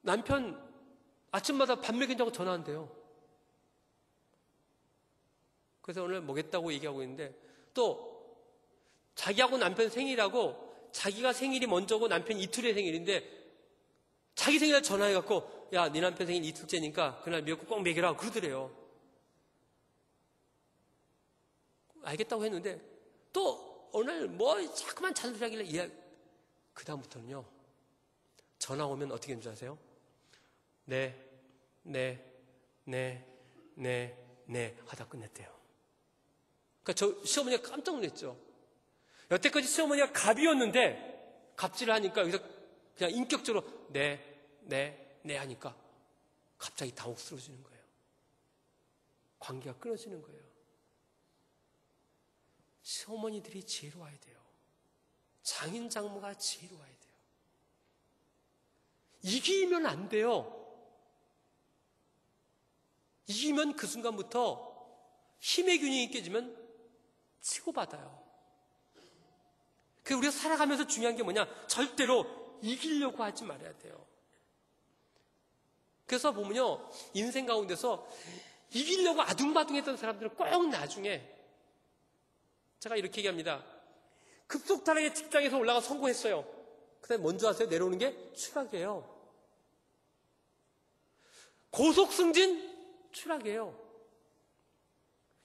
남편 아침마다 밥 먹인다고 전화한대요. 그래서 오늘 먹겠다고 얘기하고 있는데 또 자기하고 남편 생일하고 자기가 생일이 먼저고 남편이 이틀에 생일인데 자기 생일날 전화해갖고 야, 네 남편 생일 이틀째니까 그날 미역국 꼭 먹이라 그러더래요. 알겠다고 했는데 또 어느 날 뭐 자꾸만 잔소리 하길래 그 다음부터는요, 전화 오면 어떻게 하는 줄 아세요? 네 하다 끝냈대요. 그러니까 저 시어머니가 깜짝 놀랐죠. 여태까지 시어머니가 갑이었는데 갑질을 하니까 여기서 그냥 인격적으로 네 하니까 갑자기 당혹스러워지는 거예요. 관계가 끊어지는 거예요. 시어머니들이 지혜로워야 돼요. 장인 장모가 지혜로워야 돼요. 이기면 안 돼요. 이기면 그 순간부터 힘의 균형이 깨지면 치고받아요. 그래서 우리가 살아가면서 중요한 게 뭐냐? 절대로 이기려고 하지 말아야 돼요. 그래서 보면요, 인생 가운데서 이기려고 아둥바둥했던 사람들은 꼭 나중에, 제가 이렇게 얘기합니다. 급속도하게 직장에서 올라가 성공했어요. 그 다음에 먼저 하세요. 내려오는 게 추락이에요. 고속승진? 추락이에요.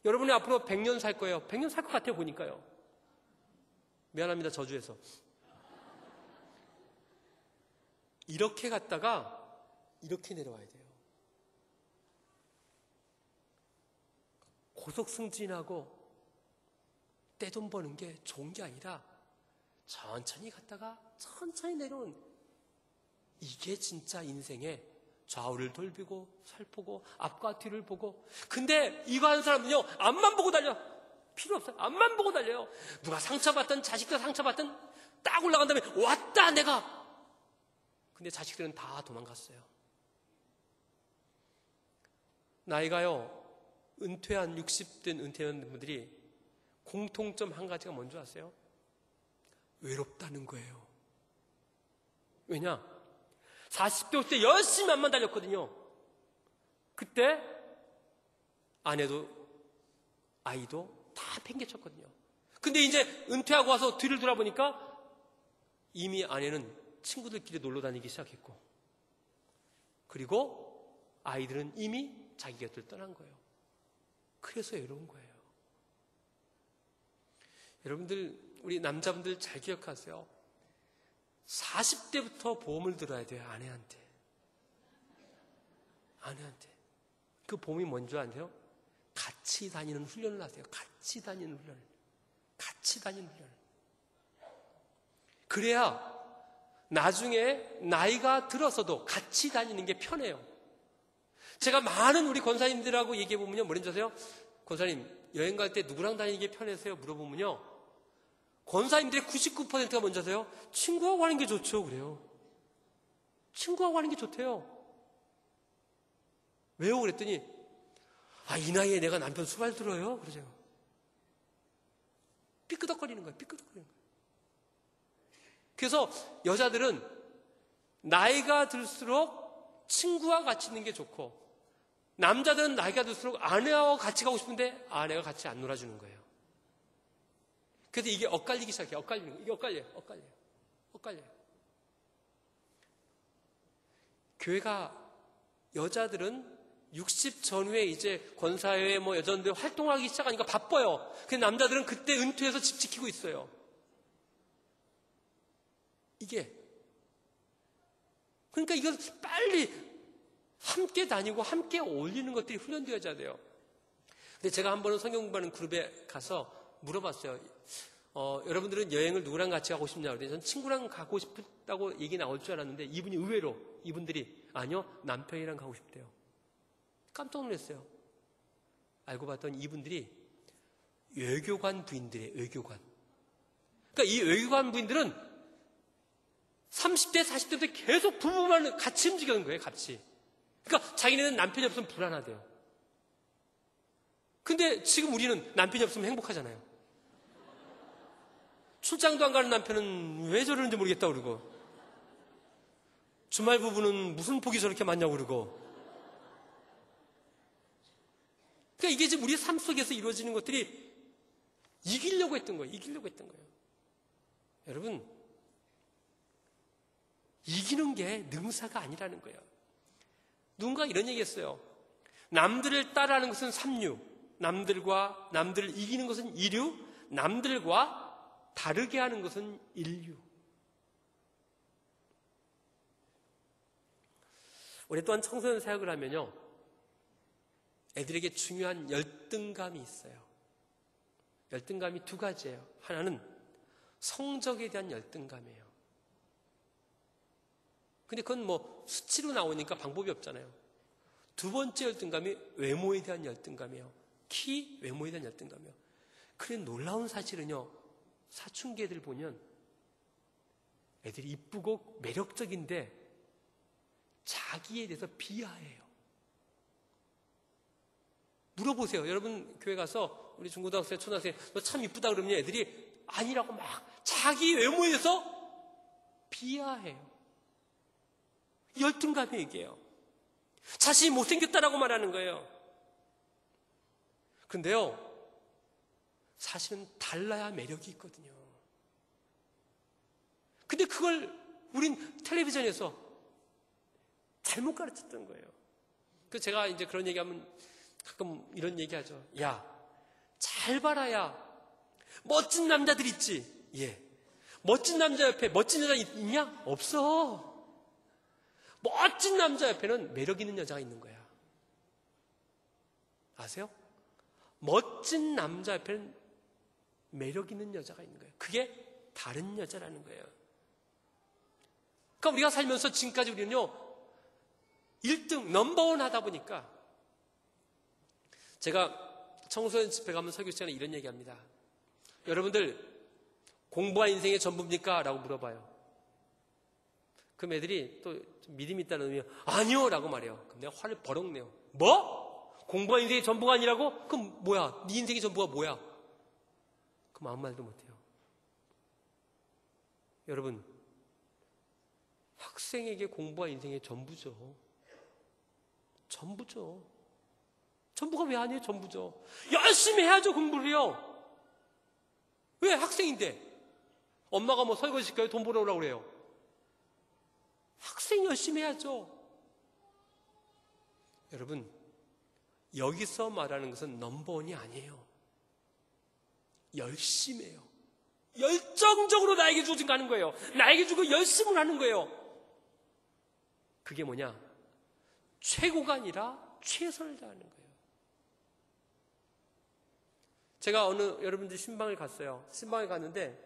여러분이 앞으로 100년 살 거예요. 100년 살 것 같아요, 보니까요. 미안합니다, 저주해서. 이렇게 갔다가 이렇게 내려와야 돼요. 고속승진하고 떼돈 버는 게 좋은 게 아니라 천천히 갔다가 천천히 내려오는, 이게 진짜 인생의 좌우를 돌비고 살피고 앞과 뒤를 보고. 근데 이거 하는 사람은요, 앞만 보고 달려. 필요 없어요. 앞만 보고 달려요. 누가 상처받든 자식들 상처받든 딱 올라간 다음에 왔다 내가. 근데 자식들은 다 도망갔어요. 나이가요, 은퇴한 60된 은퇴한 분들이 공통점 한 가지가 뭔지 아세요? 외롭다는 거예요. 왜냐? 40대 때 열심히 앞만 달렸거든요. 그때 아내도 아이도 다 팽개쳤거든요. 근데 이제 은퇴하고 와서 뒤를 돌아보니까 이미 아내는 친구들끼리 놀러 다니기 시작했고, 그리고 아이들은 이미 자기 곁을 떠난 거예요. 그래서 외로운 거예요. 여러분들, 우리 남자분들 잘 기억하세요. 40대부터 보험을 들어야 돼요. 아내한테. 그 보험이 뭔지 아세요? 같이 다니는 훈련을 하세요. 같이 다니는 훈련. 그래야 나중에 나이가 들어서도 같이 다니는 게 편해요. 제가 많은 우리 권사님들하고 얘기해보면요, 뭐랬는지 아세요? 권사님, 여행 갈 때 누구랑 다니는 게 편해서요? 물어보면요, 권사님들의 99%가 뭔지 아세요? 친구하고 가는 게 좋죠. 그래요. 친구하고 가는 게 좋대요. 왜요? 그랬더니 이 나이에 내가 남편 수발 들어요? 그러죠. 삐끄덕거리는 거예요. 그래서 여자들은 나이가 들수록 친구와 같이 있는 게 좋고, 남자들은 나이가 들수록 아내와 같이 가고 싶은데 아내가 같이 안 놀아주는 거예요. 그래서 이게 엇갈리기 시작해요. 이게 엇갈려요. 교회가, 여자들은 60 전후에 이제 권사회 여전들 활동하기 시작하니까 바빠요. 근데 남자들은 그때 은퇴해서 집 지키고 있어요. 그러니까 이걸 빨리 함께 다니고 함께 어울리는 것들이 훈련되어져야 돼요. 근데 제가 한 번은 성경 공부하는 그룹에 가서 물어봤어요. 여러분들은 여행을 누구랑 같이 가고 싶냐고. 그랬더니 전 친구랑 가고 싶다고 얘기 나올 줄 알았는데, 이분들이 아니요, 남편이랑 가고 싶대요. 깜짝 놀랐어요. 알고 봤더니 이분들이 외교관 부인들이에요. 외교관. 그러니까 이 외교관 부인들은 30대, 40대 때 계속 부부만 같이 움직이는 거예요. 같이. 그러니까 자기네는 남편이 없으면 불안하대요. 근데 지금 우리는 남편이 없으면 행복하잖아요. 출장도 안 가는 남편은 왜 저러는지 모르겠다고 그러고, 주말 부부는 무슨 복이 저렇게 많냐고 그러고. 그러니까 이게 지금 우리 삶 속에서 이루어지는 것들이 이기려고 했던 거예요. 여러분, 이기는 게 능사가 아니라는 거예요. 누군가 이런 얘기 했어요. 남들을 따라하는 것은 삼류, 남들을 이기는 것은 이류, 남들과 다르게 하는 것은 인류. 오랫동안 청소년 사역을 하면요, 애들에게 중요한 열등감이 있어요. 열등감이 두 가지예요. 하나는 성적에 대한 열등감이에요. 근데 그건 뭐 수치로 나오니까 방법이 없잖아요. 두 번째 열등감이 외모에 대한 열등감이에요. 키, 외모에 대한 열등감이에요. 그래 놀라운 사실은요, 사춘기 애들 보면 애들이 이쁘고 매력적인데 자기에 대해서 비하해요. 물어보세요. 여러분 교회 가서 우리 중고등학생, 초등학생 너 참 이쁘다 그러면 애들이 아니라고 막 자기 외모에 대해서 비하해요. 열등감이 얘기해요. 자신이 못생겼다라고 말하는 거예요. 근데요, 사실은 달라야 매력이 있거든요. 근데 그걸 우린 텔레비전에서 잘못 가르쳤던 거예요. 그래서 제가 이제 그런 얘기하면 가끔 이런 얘기하죠. 야, 잘 봐라야. 멋진 남자들 있지? 예. 멋진 남자 옆에 멋진 여자 있냐? 없어. 멋진 남자 옆에는 매력 있는 여자가 있는 거야. 아세요? 멋진 남자 옆에는 매력 있는 여자가 있는 거예요. 그게 다른 여자라는 거예요. 그러니까 우리가 살면서 지금까지 우리는요, 1등, 넘버원 하다 보니까, 제가 청소년 집회 가면 설교 시간에 이런 얘기 합니다. 여러분들, 공부가 인생의 전부입니까? 라고 물어봐요. 그럼 애들이 또 믿음이 있다는 의미로 아니요! 라고 말해요. 그럼 내가 화를 버럭 내요. 뭐? 공부가 인생의 전부가 아니라고? 그럼 뭐야? 네 인생의 전부가 뭐야? 그럼 아무 말도 못해요. 여러분, 학생에게 공부가 인생의 전부죠. 전부죠. 전부가 왜 아니에요? 전부죠. 열심히 해야죠, 공부를요. 왜? 학생인데. 엄마가 뭐 설거지 시켜요? 돈 벌어오라고 그래요. 학생 열심히 해야죠. 여러분, 여기서 말하는 것은 넘버원이 아니에요. 열심해요. 열정적으로 나에게 주어진 거 하는 거예요. 나에게 주고 열심을 하는 거예요. 그게 뭐냐? 최고가 아니라 최선을 다하는 거예요. 제가 여러분들 신방을 갔어요. 신방에 갔는데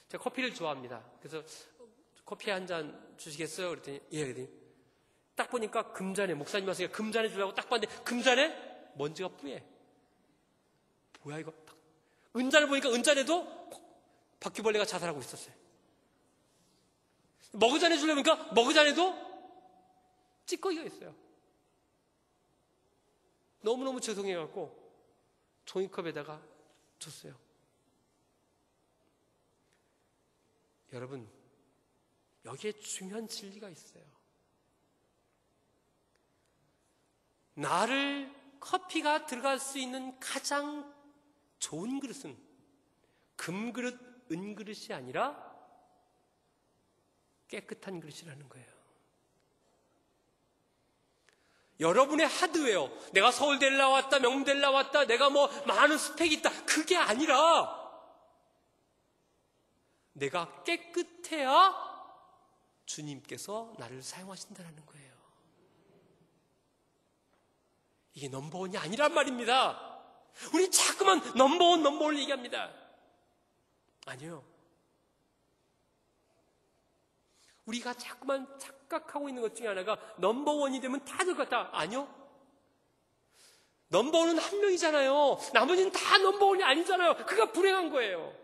제가 커피를 좋아합니다. 그래서 커피 한 잔 주시겠어요? 그랬더니 예. 그랬더니 딱 보니까 금잔에, 목사님 왔으니까 금잔에 주려고 딱 봤는데 금잔에 먼지가 뿌예. 뭐야 이거? 은잔을 보니까 은잔에도 바퀴벌레가 자살하고 있었어요. 머그잔에 주려고 보니까 머그잔에도 찌꺼기가 있어요. 너무너무 죄송해갖고 종이컵에다가 줬어요. 여러분, 여기에 중요한 진리가 있어요. 나를 커피가 들어갈 수 있는 가장 좋은 그릇은 금그릇, 은그릇이 아니라 깨끗한 그릇이라는 거예요. 여러분의 하드웨어, 내가 서울대를 나왔다, 명문대를 나왔다, 내가 뭐 많은 스펙이 있다, 그게 아니라 내가 깨끗해야 주님께서 나를 사용하신다는 거예요. 이게 넘버원이 아니란 말입니다. 우리 자꾸만 넘버원 얘기합니다. 아니요. 우리가 자꾸만 착각하고 있는 것 중에 하나가 넘버원이 되면 다 될 것 같다. 아니요. 넘버원은 한 명이잖아요. 나머지는 다 넘버원이 아니잖아요. 그가 불행한 거예요.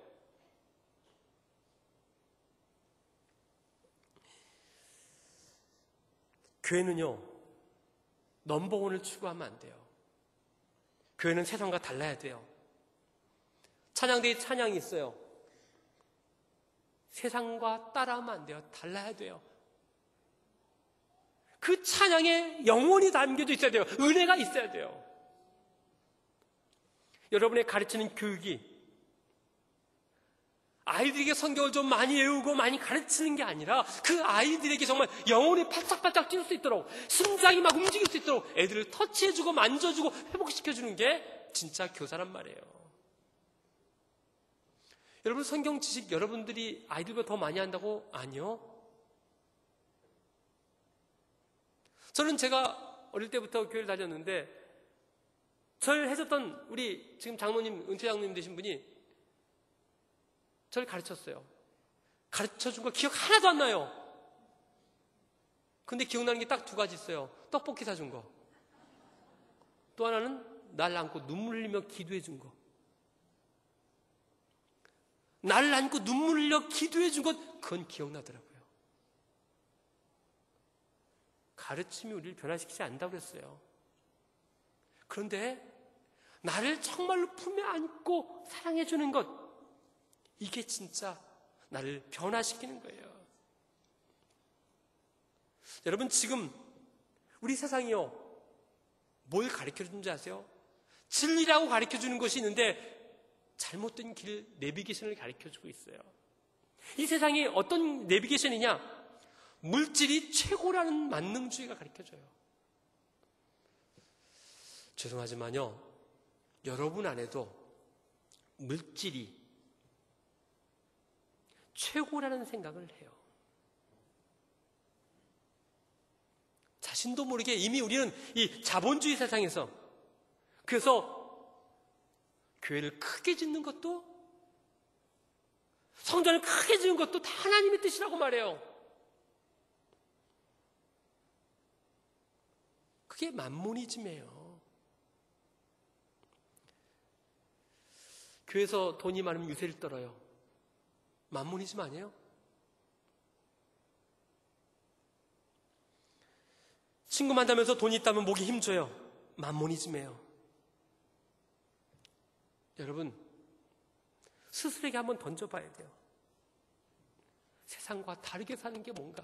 교회는요, 넘버원을 추구하면 안 돼요. 교회는 세상과 달라야 돼요. 찬양대에 찬양이 있어요. 세상과 따라하면 안 돼요. 달라야 돼요. 그 찬양에 영혼이 담겨져 있어야 돼요. 은혜가 있어야 돼요. 여러분의 가르치는 교육이 아이들에게 성경을 좀 많이 외우고 많이 가르치는 게 아니라 그 아이들에게 정말 영혼이 바짝바짝 뛸 수 있도록, 심장이 막 움직일 수 있도록 애들을 터치해주고 만져주고 회복시켜주는 게 진짜 교사란 말이에요. 여러분, 성경 지식 여러분들이 아이들보다 더 많이 한다고? 아니요. 저는 제가 어릴 때부터 교회를 다녔는데 저를 해줬던 우리 지금 장로님, 은퇴 장로님 되신 분이 저를 가르쳤어요. 가르쳐준 거 기억 하나도 안 나요. 근데 기억나는 게 딱 두 가지 있어요. 떡볶이 사준 거. 또 하나는 날 안고 눈물 흘리며 기도해 준 거. 나를 안고 눈물 흘려 기도해 준 것, 그건 기억나더라고요. 가르침이 우리를 변화시키지 않는다고 그랬어요. 그런데 나를 정말로 품에 안고 사랑해 주는 것, 이게 진짜 나를 변화시키는 거예요. 여러분, 지금 우리 세상이요, 뭘 가르쳐주는지 아세요? 진리라고 가르쳐주는 것이 있는데 잘못된 길, 내비게이션을 가르쳐주고 있어요. 이 세상이 어떤 내비게이션이냐? 물질이 최고라는 만능주의가 가르쳐줘요. 죄송하지만요, 여러분 안에도 물질이 최고라는 생각을 해요. 자신도 모르게 이미 우리는 이 자본주의 세상에서, 그래서 교회를 크게 짓는 것도, 성전을 크게 짓는 것도 다 하나님의 뜻이라고 말해요. 그게 만모니즘이에요. 교회에서 돈이 많으면 유세를 떨어요. 만모니즘 아니에요? 친구 만나면서 돈이 있다면 목이 힘줘요. 만모니즘이에요. 여러분, 스스로에게 한번 던져봐야 돼요. 세상과 다르게 사는 게 뭔가?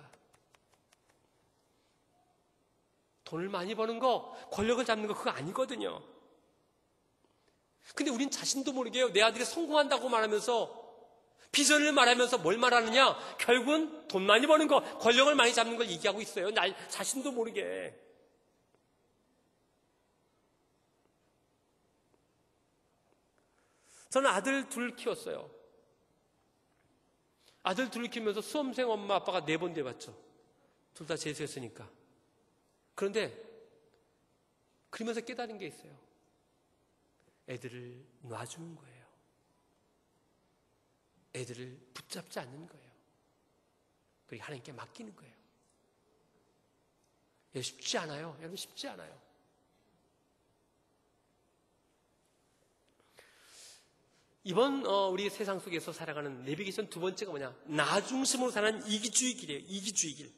돈을 많이 버는 거, 권력을 잡는 거, 그거 아니거든요. 근데 우린 자신도 모르게 내 아들이 성공한다고 말하면서, 비전을 말하면서 뭘 말하느냐? 결국은 돈 많이 버는 거, 권력을 많이 잡는 걸 얘기하고 있어요. 나 자신도 모르게. 저는 아들 둘 키웠어요. 아들 둘을 키우면서 수험생 엄마 아빠가 4번 돼봤죠. 둘 다 재수했으니까. 그런데 그러면서 깨달은 게 있어요. 애들을 놔주는 거예요. 애들을 붙잡지 않는 거예요. 그리고 하나님께 맡기는 거예요. 쉽지 않아요. 여러분, 쉽지 않아요. 이번 우리 세상 속에서 살아가는 내비게이션 두 번째가 뭐냐? 나 중심으로 사는 이기주의 길이에요. 이기주의 길.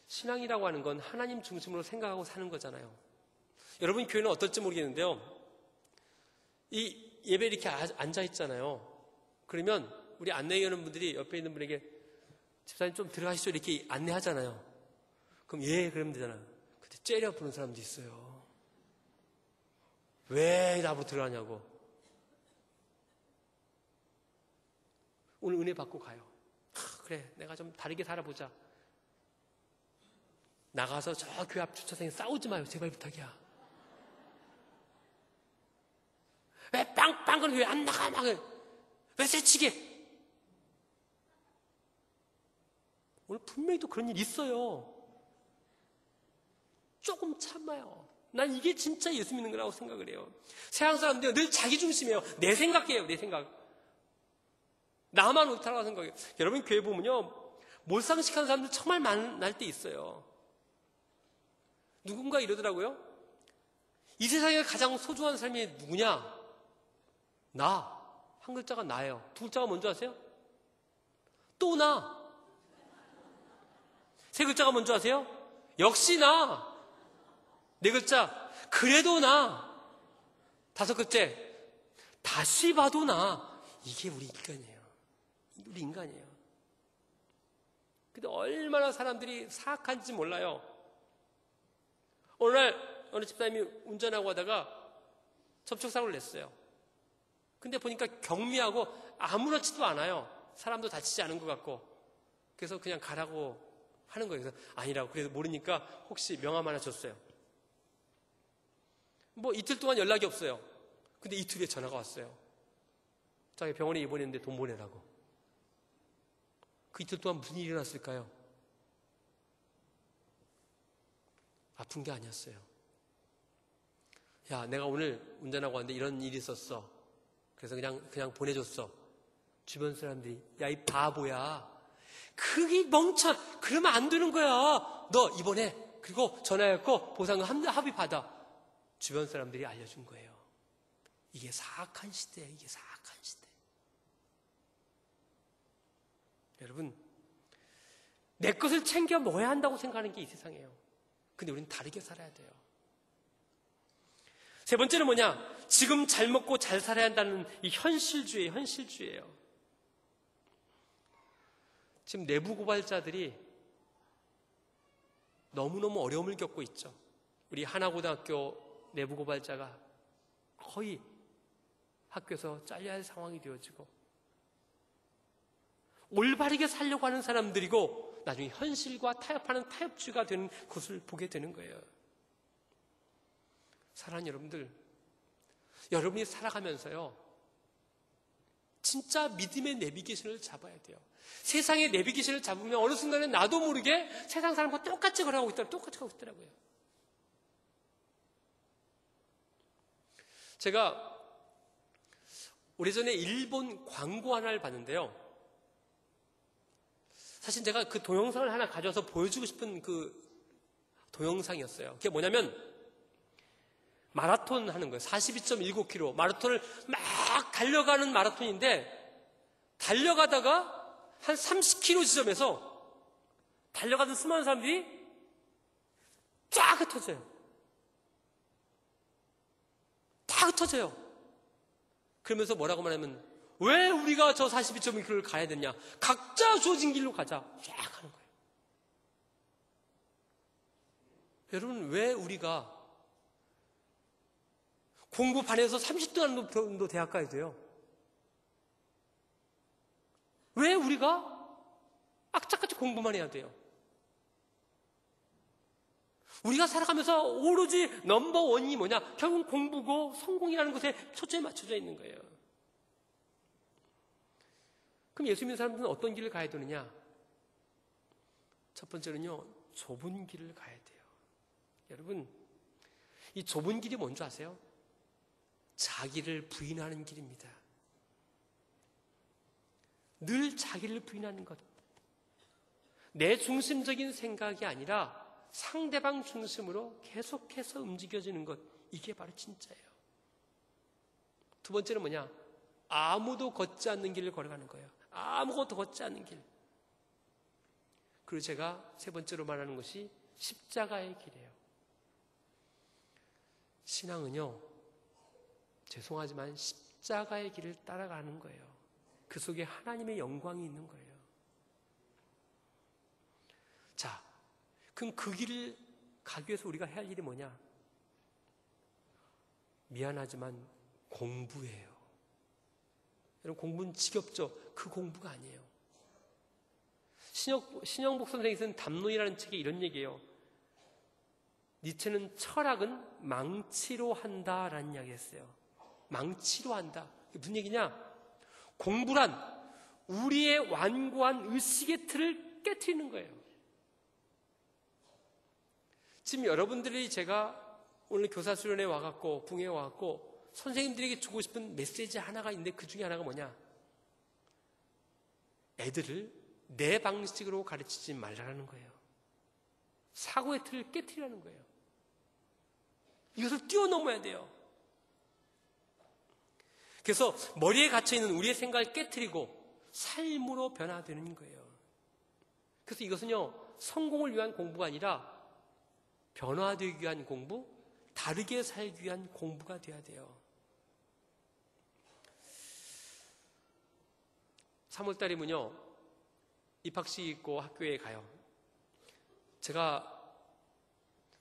신앙이라고 하는 건 하나님 중심으로 생각하고 사는 거잖아요. 여러분, 교회는 어떨지 모르겠는데요, 이 예배 이렇게 앉아 있잖아요. 그러면 우리 안내하는 분들이 옆에 있는 분에게 집사님 좀 들어가시죠 이렇게 안내하잖아요. 그럼 예, 그러면 되잖아요. 근데 째려 부는 사람도 있어요. 왜 나보고 들어가냐고. 오늘 은혜 받고 가요. 그래, 내가 좀 다르게 살아보자. 나가서 저 교회 앞 주차장에 싸우지 마요. 제발 부탁이야. 왜 빵빵을 왜 안 나가? 막 왜 새치게? 오늘 분명히 또 그런 일 있어요. 조금 참아요. 난 이게 진짜 예수 믿는 거라고 생각을 해요. 세상 사람들은 늘 자기 중심이에요. 내 생각이에요. 내 생각. 나만 옳다라고 생각해요. 여러분, 교회 보면요, 몰상식하는 사람들 정말 만날 때 있어요. 누군가 이러더라고요. 이 세상에 가장 소중한 사람이 누구냐? 나. 한 글자가 나예요. 두 글자가 뭔지 아세요? 또 나. 세 글자가 뭔지 아세요? 역시 나. 네 글자, 그래도 나. 다섯 글자, 다시 봐도 나. 이게 우리 인간이에요. 우리 인간이에요. 근데 얼마나 사람들이 사악한지 몰라요. 어느 날 어느 집사님이 운전하고 하다가 접촉사고를 냈어요. 근데 보니까 경미하고 아무렇지도 않아요. 사람도 다치지 않은 것 같고. 그래서 그냥 가라고 하는 거예요. 그래서 아니라고. 그래서 모르니까 혹시 명함 하나 줬어요. 뭐 이틀 동안 연락이 없어요. 근데 이틀 후에 전화가 왔어요. 자기 병원에 입원했는데 돈 보내라고. 그 이틀 동안 무슨 일이 일어났을까요? 아픈 게 아니었어요. 야, 내가 오늘 운전하고 왔는데 이런 일이 있었어. 그래서 그냥 보내줬어. 주변 사람들이, 야, 이 바보야. 그게 멍청, 그러면 안 되는 거야. 너 입원해. 그리고 전화했고 보상금 합의 받아. 주변 사람들이 알려준 거예요. 이게 사악한 시대예요. 이게 사악한 시대. 여러분, 내 것을 챙겨 먹어야 한다고 생각하는 게 이 세상이에요. 근데 우리는 다르게 살아야 돼요. 세 번째는 뭐냐? 지금 잘 먹고 잘 살아야 한다는 이 현실주의예요. 지금 내부 고발자들이 너무너무 어려움을 겪고 있죠. 우리 하나고등학교 내부 고발자가 거의 학교에서 잘려야 할 상황이 되어지고, 올바르게 살려고 하는 사람들이고 나중에 현실과 타협하는 타협주의가 되는 것을 보게 되는 거예요. 사랑하는 여러분들, 여러분이 살아가면서요, 진짜 믿음의 내비게이션을 잡아야 돼요. 세상의 내비게이션을 잡으면 어느 순간에 나도 모르게 세상 사람과 똑같이 걸어가고 있더라고요. 제가 오래전에 일본 광고 하나를 봤는데요. 사실 제가 그 동영상을 하나 가져와서 보여주고 싶은 그 동영상이었어요. 그게 뭐냐면 마라톤 하는 거예요. 42.19km 마라톤을 막 달려가는 마라톤인데, 달려가다가 한 30km 지점에서 달려가던 수많은 사람들이 쫙 흩어져요. 다 흩어져요. 그러면서 뭐라고 말하면, 왜 우리가 저 42.1km를 가야 되냐? 각자 주어진 길로 가자. 쫙 하는 거예요. 여러분, 왜 우리가 공부 반에서 30등 하는 놈도 대학 가야 돼요? 왜 우리가 악착같이 공부만 해야 돼요? 우리가 살아가면서 오로지 넘버원이 뭐냐? 결국 공부고 성공이라는 것에 초점이 맞춰져 있는 거예요. 그럼 예수 믿는 사람들은 어떤 길을 가야 되느냐? 첫 번째는요, 좁은 길을 가야 돼요. 여러분, 이 좁은 길이 뭔지 아세요? 자기를 부인하는 길입니다. 늘 자기를 부인하는 것. 내 중심적인 생각이 아니라 상대방 중심으로 계속해서 움직여지는 것. 이게 바로 진짜예요. 두 번째는 뭐냐? 아무도 걷지 않는 길을 걸어가는 거예요. 아무것도 걷지 않는 길. 그리고 제가 세 번째로 말하는 것이 십자가의 길이에요. 신앙은요, 죄송하지만 십자가의 길을 따라가는 거예요. 그 속에 하나님의 영광이 있는 거예요. 자, 그럼 그 길을 가기 위해서 우리가 해야 할 일이 뭐냐? 미안하지만 공부예요. 여러분, 공부는 지겹죠? 그 공부가 아니에요. 신영복 선생이 쓴 담론이라는 책에 이런 얘기예요. 니체는 철학은 망치로 한다라는 이야기 했어요. 망치로 한다. 이게 무슨 얘기냐? 공부란 우리의 완고한 의식의 틀을 깨트리는 거예요. 지금 여러분들이 제가 오늘 교사 수련회 와갖고 붕에 와갖고 선생님들에게 주고 싶은 메시지 하나가 있는데, 그 중에 하나가 뭐냐? 애들을 내 방식으로 가르치지 말라는 거예요. 사고의 틀을 깨트리라는 거예요. 이것을 뛰어넘어야 돼요. 그래서 머리에 갇혀있는 우리의 생각을 깨트리고 삶으로 변화되는 거예요. 그래서 이것은요, 성공을 위한 공부가 아니라 변화되기 위한 공부, 다르게 살기 위한 공부가 돼야 돼요. 3월달이면요, 입학식 있고 학교에 가요. 제가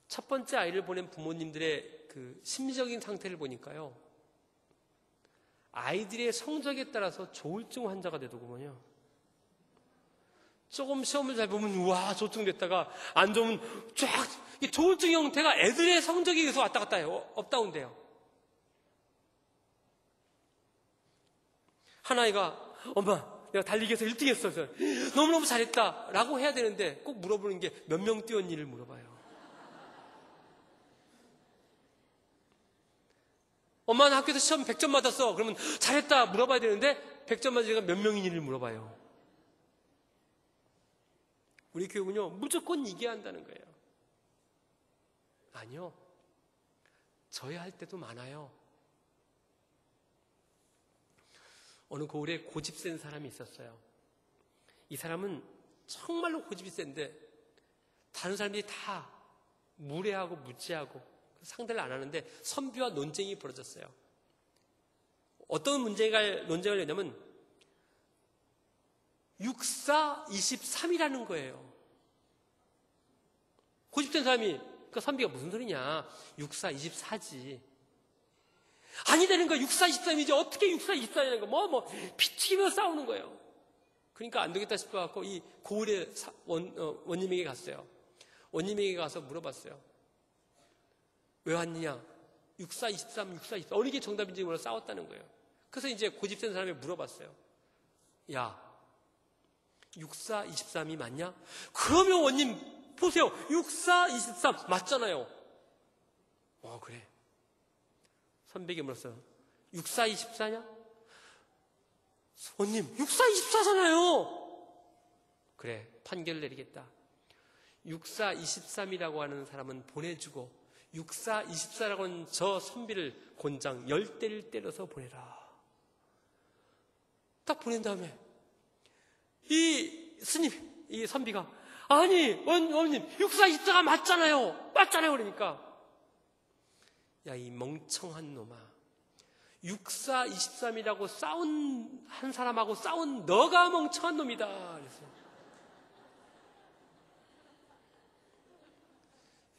첫 번째 아이를 보낸 부모님들의 그 심리적인 상태를 보니까요, 아이들의 성적에 따라서 조울증 환자가 되더구먼요. 조금 시험을 잘 보면 우와 조울증 됐다가 안 좋으면 쫙 조울증 형태가 애들의 성적에 계속 왔다 갔다 해요. 업다운돼요. 한 아이가 엄마 내가 달리기에서 1등 했어. 너무너무 잘했다 라고 해야 되는데 꼭 물어보는 게 몇 명 뛰었니를 물어봐요. 엄마는 학교에서 시험 100점 맞았어. 그러면 잘했다 물어봐야 되는데 100점 맞으니까 몇 명이니를 물어봐요. 우리 교육은요 무조건 이겨야 한다는 거예요. 아니요. 져야 할 때도 많아요. 어느 고을에 고집 센 사람이 있었어요. 이 사람은 정말로 고집이 센데 다른 사람들이 다 무례하고 무지하고 상대를 안 하는데 선비와 논쟁이 벌어졌어요. 어떤 논쟁을 했냐면 6사 23이라는 거예요. 고집된 사람이 그 선비가 무슨 소리냐 6사 24지 아니 되는 거야. 6사 23이지 어떻게 6사 24냐는 거 피 튀기면서 싸우는 거예요. 그러니까 안 되겠다 싶어갖고 이 고을의 원님에게 갔어요. 원님에게 가서 물어봤어요. 왜 왔느냐? 6사 23, 6사 24 어느 게 정답인지 몰라 싸웠다는 거예요. 그래서 이제 고집센 사람이 물어봤어요. 야 6사 23이 맞냐? 그러면 원님 보세요. 6사 23 맞잖아요. 그래. 선배에게 물었어요. 6사 24냐? 원님 6사 24잖아요. 그래 판결을 내리겠다. 6사 23이라고 하는 사람은 보내주고 6사 24라고 하는 저 선비를 곤장 10대를 때려서 보내라. 딱 보낸 다음에 이 스님 이 선비가 아니 원님 6사 24가 맞잖아요. 그러니까 야 이 멍청한 놈아 6사 23이라고 싸운 한 사람하고 싸운 너가 멍청한 놈이다. 그랬어요.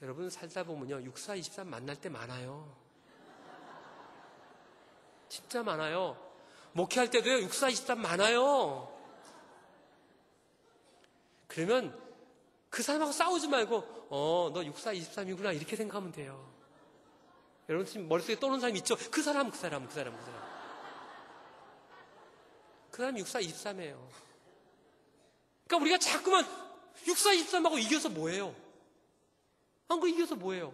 여러분 살다 보면요 6사 23 만날 때 많아요. 진짜 많아요. 목회할 때도요 6사 23 많아요. 그러면 그 사람하고 싸우지 말고 너 6사 23이구나 이렇게 생각하면 돼요. 여러분 지금 머릿속에 떠오르는 사람 있죠? 그 사람 그 사람이 6사 23이에요. 그러니까 우리가 자꾸만 6사 23하고 이겨서 뭐예요? 안 그래 이겨서 뭐예요?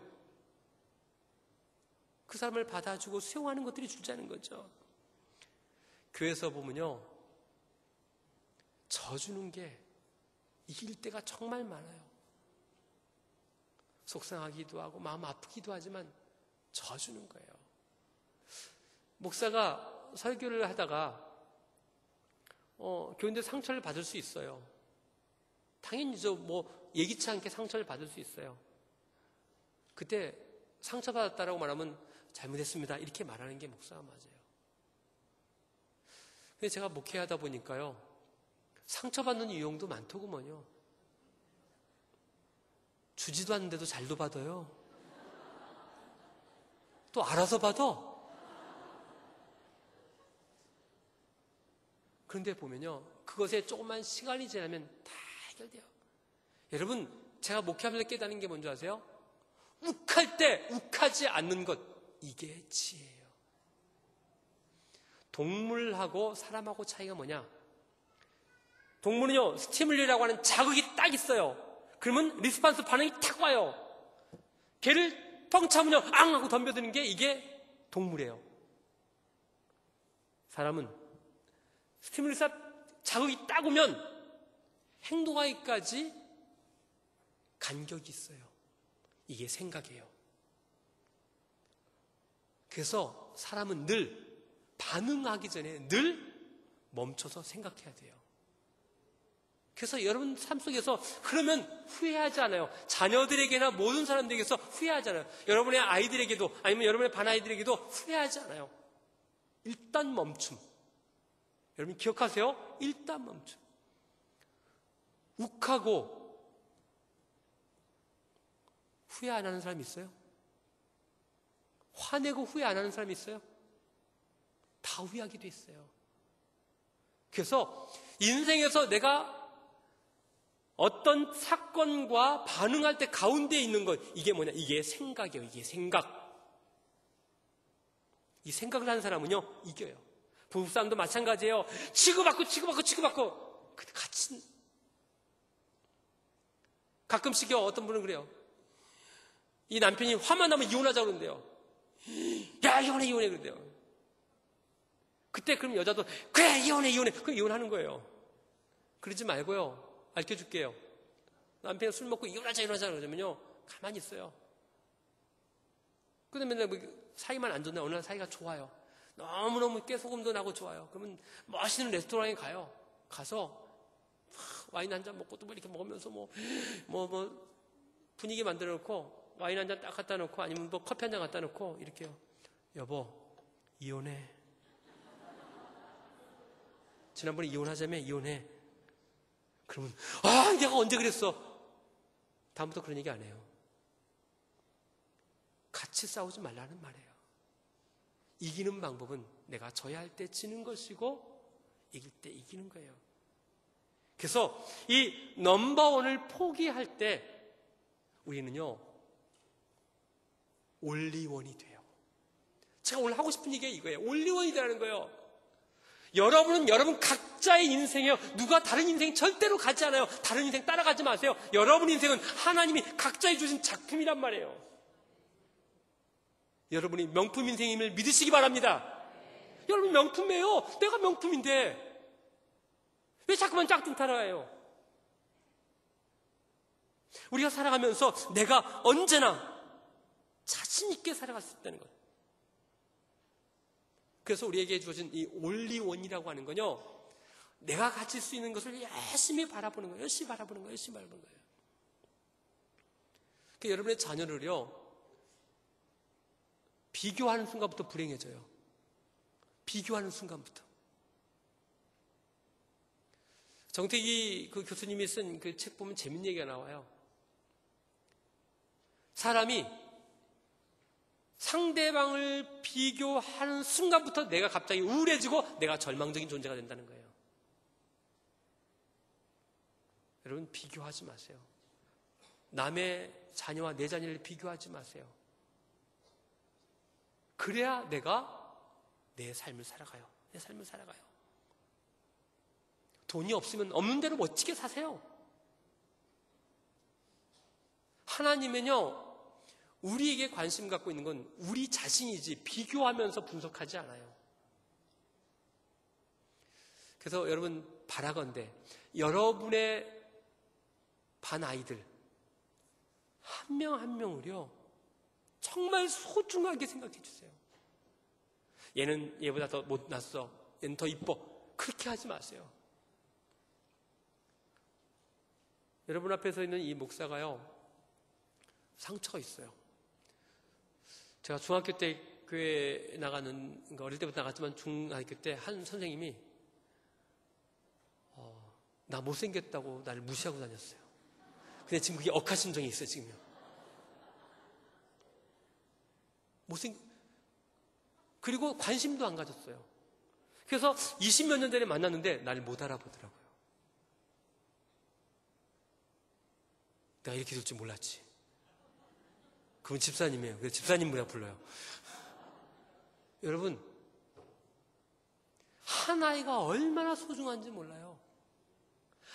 그 사람을 받아주고 수용하는 것들이 주자는 거죠. 교회에서 보면요 져주는 게 이길 때가 정말 많아요. 속상하기도 하고 마음 아프기도 하지만 져주는 거예요. 목사가 설교를 하다가 교인들 상처를 받을 수 있어요. 당연히죠. 예기치 않게 상처를 받을 수 있어요. 그때 상처받았다라고 말하면 잘못했습니다 이렇게 말하는 게 목사가 맞아요. 근데 제가 목회하다 보니까요 상처받는 유형도 많더구먼요. 주지도 않는데도 잘도 받아요. 또 알아서 받아. 그런데 보면요 그것에 조금만 시간이 지나면 다 해결돼요. 여러분 제가 목회하면서 깨닫는 게 뭔지 아세요? 욱할 때 욱하지 않는 것 이게 지혜예요. 동물하고 사람하고 차이가 뭐냐? 동물은요 스티뮬리라고 하는 자극이 딱 있어요. 그러면 리스판스 반응이 탁 와요. 걔를 뻥 차면요 앙 하고 덤벼드는 게 이게 동물이에요. 사람은 스티뮬리가 자극이 딱 오면 행동하기까지 간격이 있어요. 이게 생각이에요. 그래서 사람은 늘 반응하기 전에 늘 멈춰서 생각해야 돼요. 그래서 여러분 삶 속에서 그러면 후회하지 않아요. 자녀들에게나 모든 사람들에게서 후회하지 않아요. 여러분의 아이들에게도 아니면 여러분의 반아이들에게도 후회하지 않아요. 일단 멈춤. 여러분 기억하세요? 일단 멈춤. 욱하고 후회 안 하는 사람이 있어요? 화내고 후회 안 하는 사람이 있어요? 다 후회하게 돼 있어요. 그래서 인생에서 내가 어떤 사건과 반응할 때 가운데 있는 것, 이게 뭐냐? 이게 생각이에요. 이게 생각. 이 생각을 하는 사람은요, 이겨요. 부부싸움도 마찬가지예요. 치고받고. 근데 같이. 가끔씩요, 어떤 분은 그래요. 이 남편이 화만 나면 이혼하자고 그러는데요. 야, 이혼해, 그런데요. 그때 그럼 여자도, 그래, 이혼해. 그럼 이혼하는 거예요. 그러지 말고요. 알려줄게요. 남편이 술 먹고 이혼하자 그러면요, 가만히 있어요. 근데 맨날 사이만 안 좋나? 어느 날 사이가 좋아요. 너무너무 깨소금도 나고 좋아요. 그러면 멋있는 레스토랑에 가요. 가서 와인 한 잔 먹고 또 이렇게 먹으면서 분위기 만들어 놓고 와인 한 잔 딱 갖다 놓고 아니면 커피 한 잔 갖다 놓고 이렇게요. 여보, 이혼해. 지난번에 이혼하자며 이혼해. 그러면 내가 언제 그랬어? 다음부터 그런 얘기 안 해요. 같이 싸우지 말라는 말이에요. 이기는 방법은 내가 져야 할 때 지는 것이고 이길 때 이기는 거예요. 그래서 이 넘버원을 포기할 때 우리는요, 올리원이 돼요. 제가 오늘 하고 싶은 얘기가 이거예요. 올리원이 되라는 거예요. 여러분은 여러분 각자의 인생이에요. 누가 다른 인생 절대로 가지 않아요. 다른 인생 따라가지 마세요. 여러분 인생은 하나님이 각자에 주신 작품이란 말이에요. 여러분이 명품 인생임을 믿으시기 바랍니다. 여러분 명품이에요. 내가 명품인데 왜 자꾸만 짝퉁 타라해요? 우리가 살아가면서 내가 언제나 자신 있게 살아갈 수 있다는 거예요. 그래서 우리에게 주어진 이 올리원이라고 하는 건요, 내가 가질 수 있는 것을 열심히 바라보는 거예요. 열심히 바라보는 거예요. 그러니까 여러분의 자녀를요, 비교하는 순간부터 불행해져요. 비교하는 순간부터. 정태기 그 교수님이 쓴 그 책 보면 재밌는 얘기가 나와요. 사람이 상대방을 비교하는 순간부터 내가 갑자기 우울해지고 내가 절망적인 존재가 된다는 거예요. 여러분 비교하지 마세요. 남의 자녀와 내 자녀를 비교하지 마세요. 그래야 내가 내 삶을 살아가요. 돈이 없으면 없는 대로 멋지게 사세요. 하나님은요, 우리에게 관심 갖고 있는 건 우리 자신이지 비교하면서 분석하지 않아요. 그래서 여러분 바라건대 여러분의 반 아이들 한 명 한 명을요 정말 소중하게 생각해 주세요. 얘는 얘보다 더 못났어. 얘는 더 이뻐. 그렇게 하지 마세요. 여러분 앞에 서 있는 이 목사가요, 상처가 있어요. 제가 중학교 때 교회 나가는, 어릴 때부터 나갔지만 중학교 때 한 선생님이 나 못생겼다고 나를 무시하고 다녔어요. 근데 지금 그게 억하심정이 있어요, 지금요. 그리고 관심도 안 가졌어요. 그래서 20몇 년 전에 만났는데 나를 못 알아보더라고요. 내가 이렇게 될 줄 몰랐지. 그분 집사님이에요. 그래서 집사님 뭐라 불러요. 여러분, 한 아이가 얼마나 소중한지 몰라요.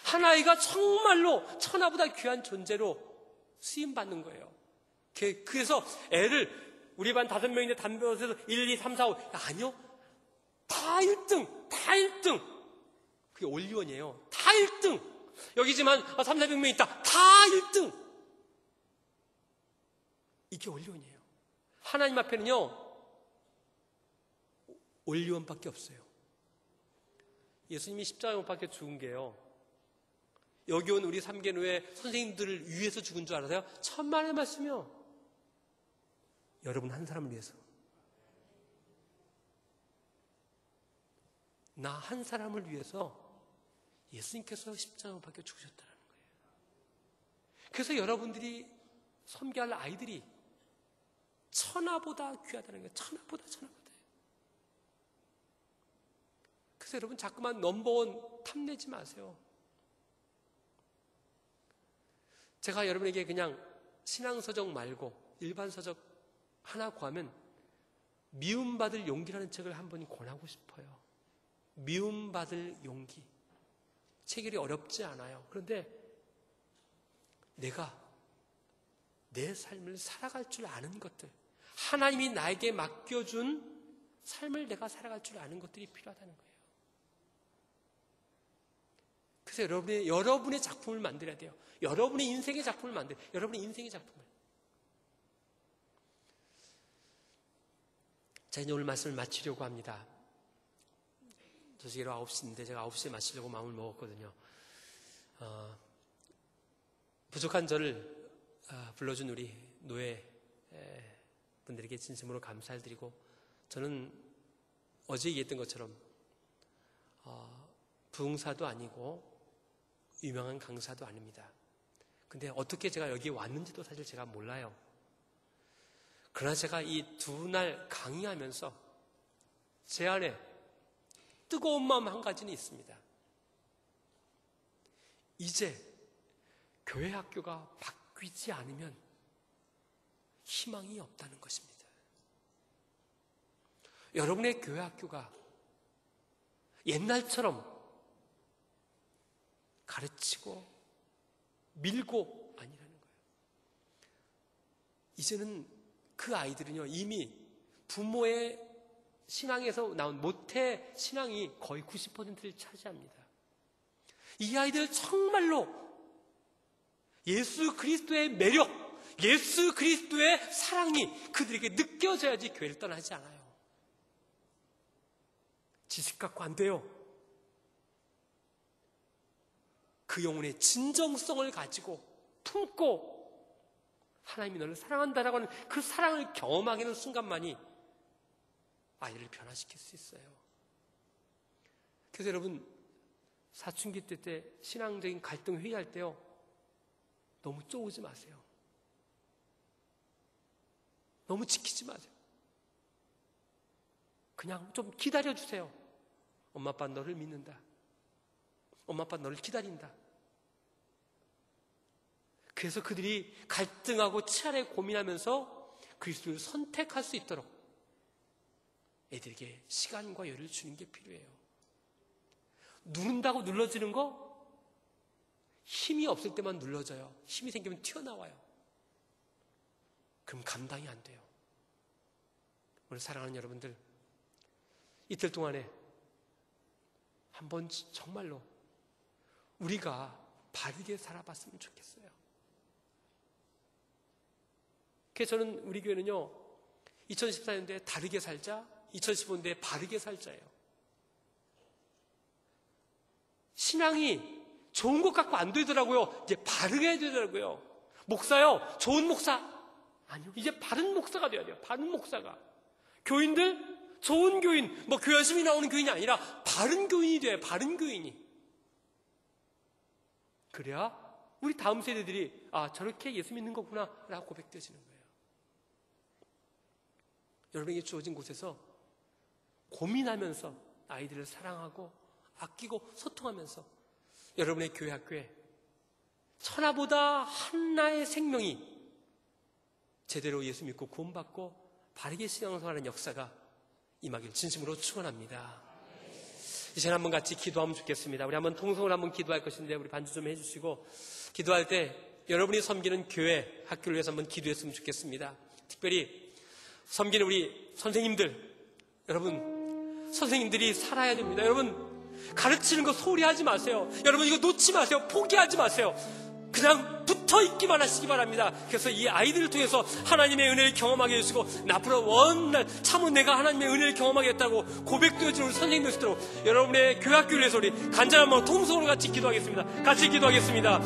한 아이가 정말로 천하보다 귀한 존재로 쓰임받는 거예요. 그래서 애를 우리 반 5명인데 담배옷에서 1, 2, 3, 4, 5 아니요. 다 1등. 그게 올리원이에요. 다 1등. 여기지만 3, 400명 있다. 다 1등. 이게 올리원이에요. 하나님 앞에는요, 올리원밖에 없어요. 예수님이 십자가에 못 박혀 죽은 게요, 여기 온 우리 삼계교회 선생님들을 위해서 죽은 줄 알아서요? 천만의 말씀이요. 여러분 한 사람을 위해서. 나 한 사람을 위해서 예수님께서 십자가에 못 박혀 죽으셨다는 거예요. 그래서 여러분들이 섬겨야 할 아이들이 천하보다 귀하다는 거예요. 천하보다. 그래서 여러분 자꾸만 넘버원 탐내지 마세요. 제가 여러분에게 그냥 신앙서적 말고 일반 서적 하나 구하면 미움받을 용기라는 책을 한번 권하고 싶어요. 미움받을 용기. 책이 어렵지 않아요. 그런데 내가 내 삶을 살아갈 줄 아는 것들, 하나님이 나에게 맡겨준 삶을 내가 살아갈 줄 아는 것들이 필요하다는 거예요. 그래서 여러분의 작품을 만들어야 돼요. 여러분의 인생의 작품을 만들어요. 여러분의 인생의 작품을. 자, 이제 오늘 말씀을 마치려고 합니다. 저녁에 9시인데 제가 9시에 마치려고 마음을 먹었거든요. 부족한 저를 불러준 우리 노예 분들에게 진심으로 감사를 드리고, 저는 어제 얘기했던 것처럼 부흥사도 아니고 유명한 강사도 아닙니다. 근데 어떻게 제가 여기 왔는지도 사실 제가 몰라요. 그러나 제가 이 두 날 강의하면서 제 안에 뜨거운 마음 한 가지는 있습니다. 이제 교회 학교가 바뀌지 않으면 희망이 없다는 것입니다. 여러분의 교회 학교가 옛날처럼 가르치고 밀고 아니라는 거예요. 이제는 그 아이들은요, 이미 부모의 신앙에서 나온 모태 신앙이 거의 90%를 차지합니다. 이 아이들 정말로 예수 그리스도의 매력, 예수 그리스도의 사랑이 그들에게 느껴져야지 교회를 떠나지 않아요. 지식 갖고 안 돼요. 그 영혼의 진정성을 가지고 품고 하나님이 너를 사랑한다라고 하는 그 사랑을 경험하게 하는 순간만이 아이를 변화시킬 수 있어요. 그래서 여러분, 사춘기 때 신앙적인 갈등 회의할 때요, 너무 쪼우지 마세요. 너무 지키지 마세요. 그냥 좀 기다려주세요. 엄마 아빠 너를 믿는다. 엄마 아빠 너를 기다린다. 그래서 그들이 갈등하고 치열하게 고민하면서 그리스도를 선택할 수 있도록 애들에게 시간과 여유를 주는 게 필요해요. 누른다고 눌러지는 거 힘이 없을 때만 눌러져요. 힘이 생기면 튀어나와요. 그럼 감당이 안 돼요. 오늘 사랑하는 여러분들, 이틀 동안에 한번 정말로 우리가 바르게 살아봤으면 좋겠어요. 그래서 저는 우리 교회는요, 2014년도에 다르게 살자, 2015년도에 바르게 살자예요. 신앙이 좋은 것 갖고 안 되더라고요. 이제 바르게 해야 되더라고요. 목사요, 좋은 목사 아니요, 이제 바른 목사가 돼야 돼요. 바른 목사가. 교인들, 좋은 교인, 교회 열심히 나오는 교인이 아니라 바른 교인이 돼요. 바른 교인이. 그래야 우리 다음 세대들이 저렇게 예수 믿는 거구나 라고 고백되어지는 거예요. 여러분에게 주어진 곳에서 고민하면서 아이들을 사랑하고 아끼고 소통하면서 여러분의 교회 학교에 천하보다 한나의 생명이 제대로 예수 믿고 구원받고 바르게 신앙생활하는 역사가 임하길 진심으로 축원합니다. 이제 한번 같이 기도하면 좋겠습니다. 우리 한번 통성을 한번 기도할 것인데 우리 반주 좀 해주시고, 기도할 때 여러분이 섬기는 교회 학교를 위해서 한번 기도했으면 좋겠습니다. 특별히 섬기는 우리 선생님들, 여러분 선생님들이 살아야 됩니다. 여러분 가르치는 거 소홀히 하지 마세요. 여러분 이거 놓지 마세요. 포기하지 마세요. 그냥 붙어 있기만 하시기 바랍니다. 그래서 이 아이들을 통해서 하나님의 은혜를 경험하게 해주시고, 앞으로 원날 참으로 내가 하나님의 은혜를 경험하겠다고 고백되어지는 우리 선생님들 수도록 여러분의 교회 학교를 위해서 우리 간절한 마음 통성으로 같이 기도하겠습니다. 같이 기도하겠습니다.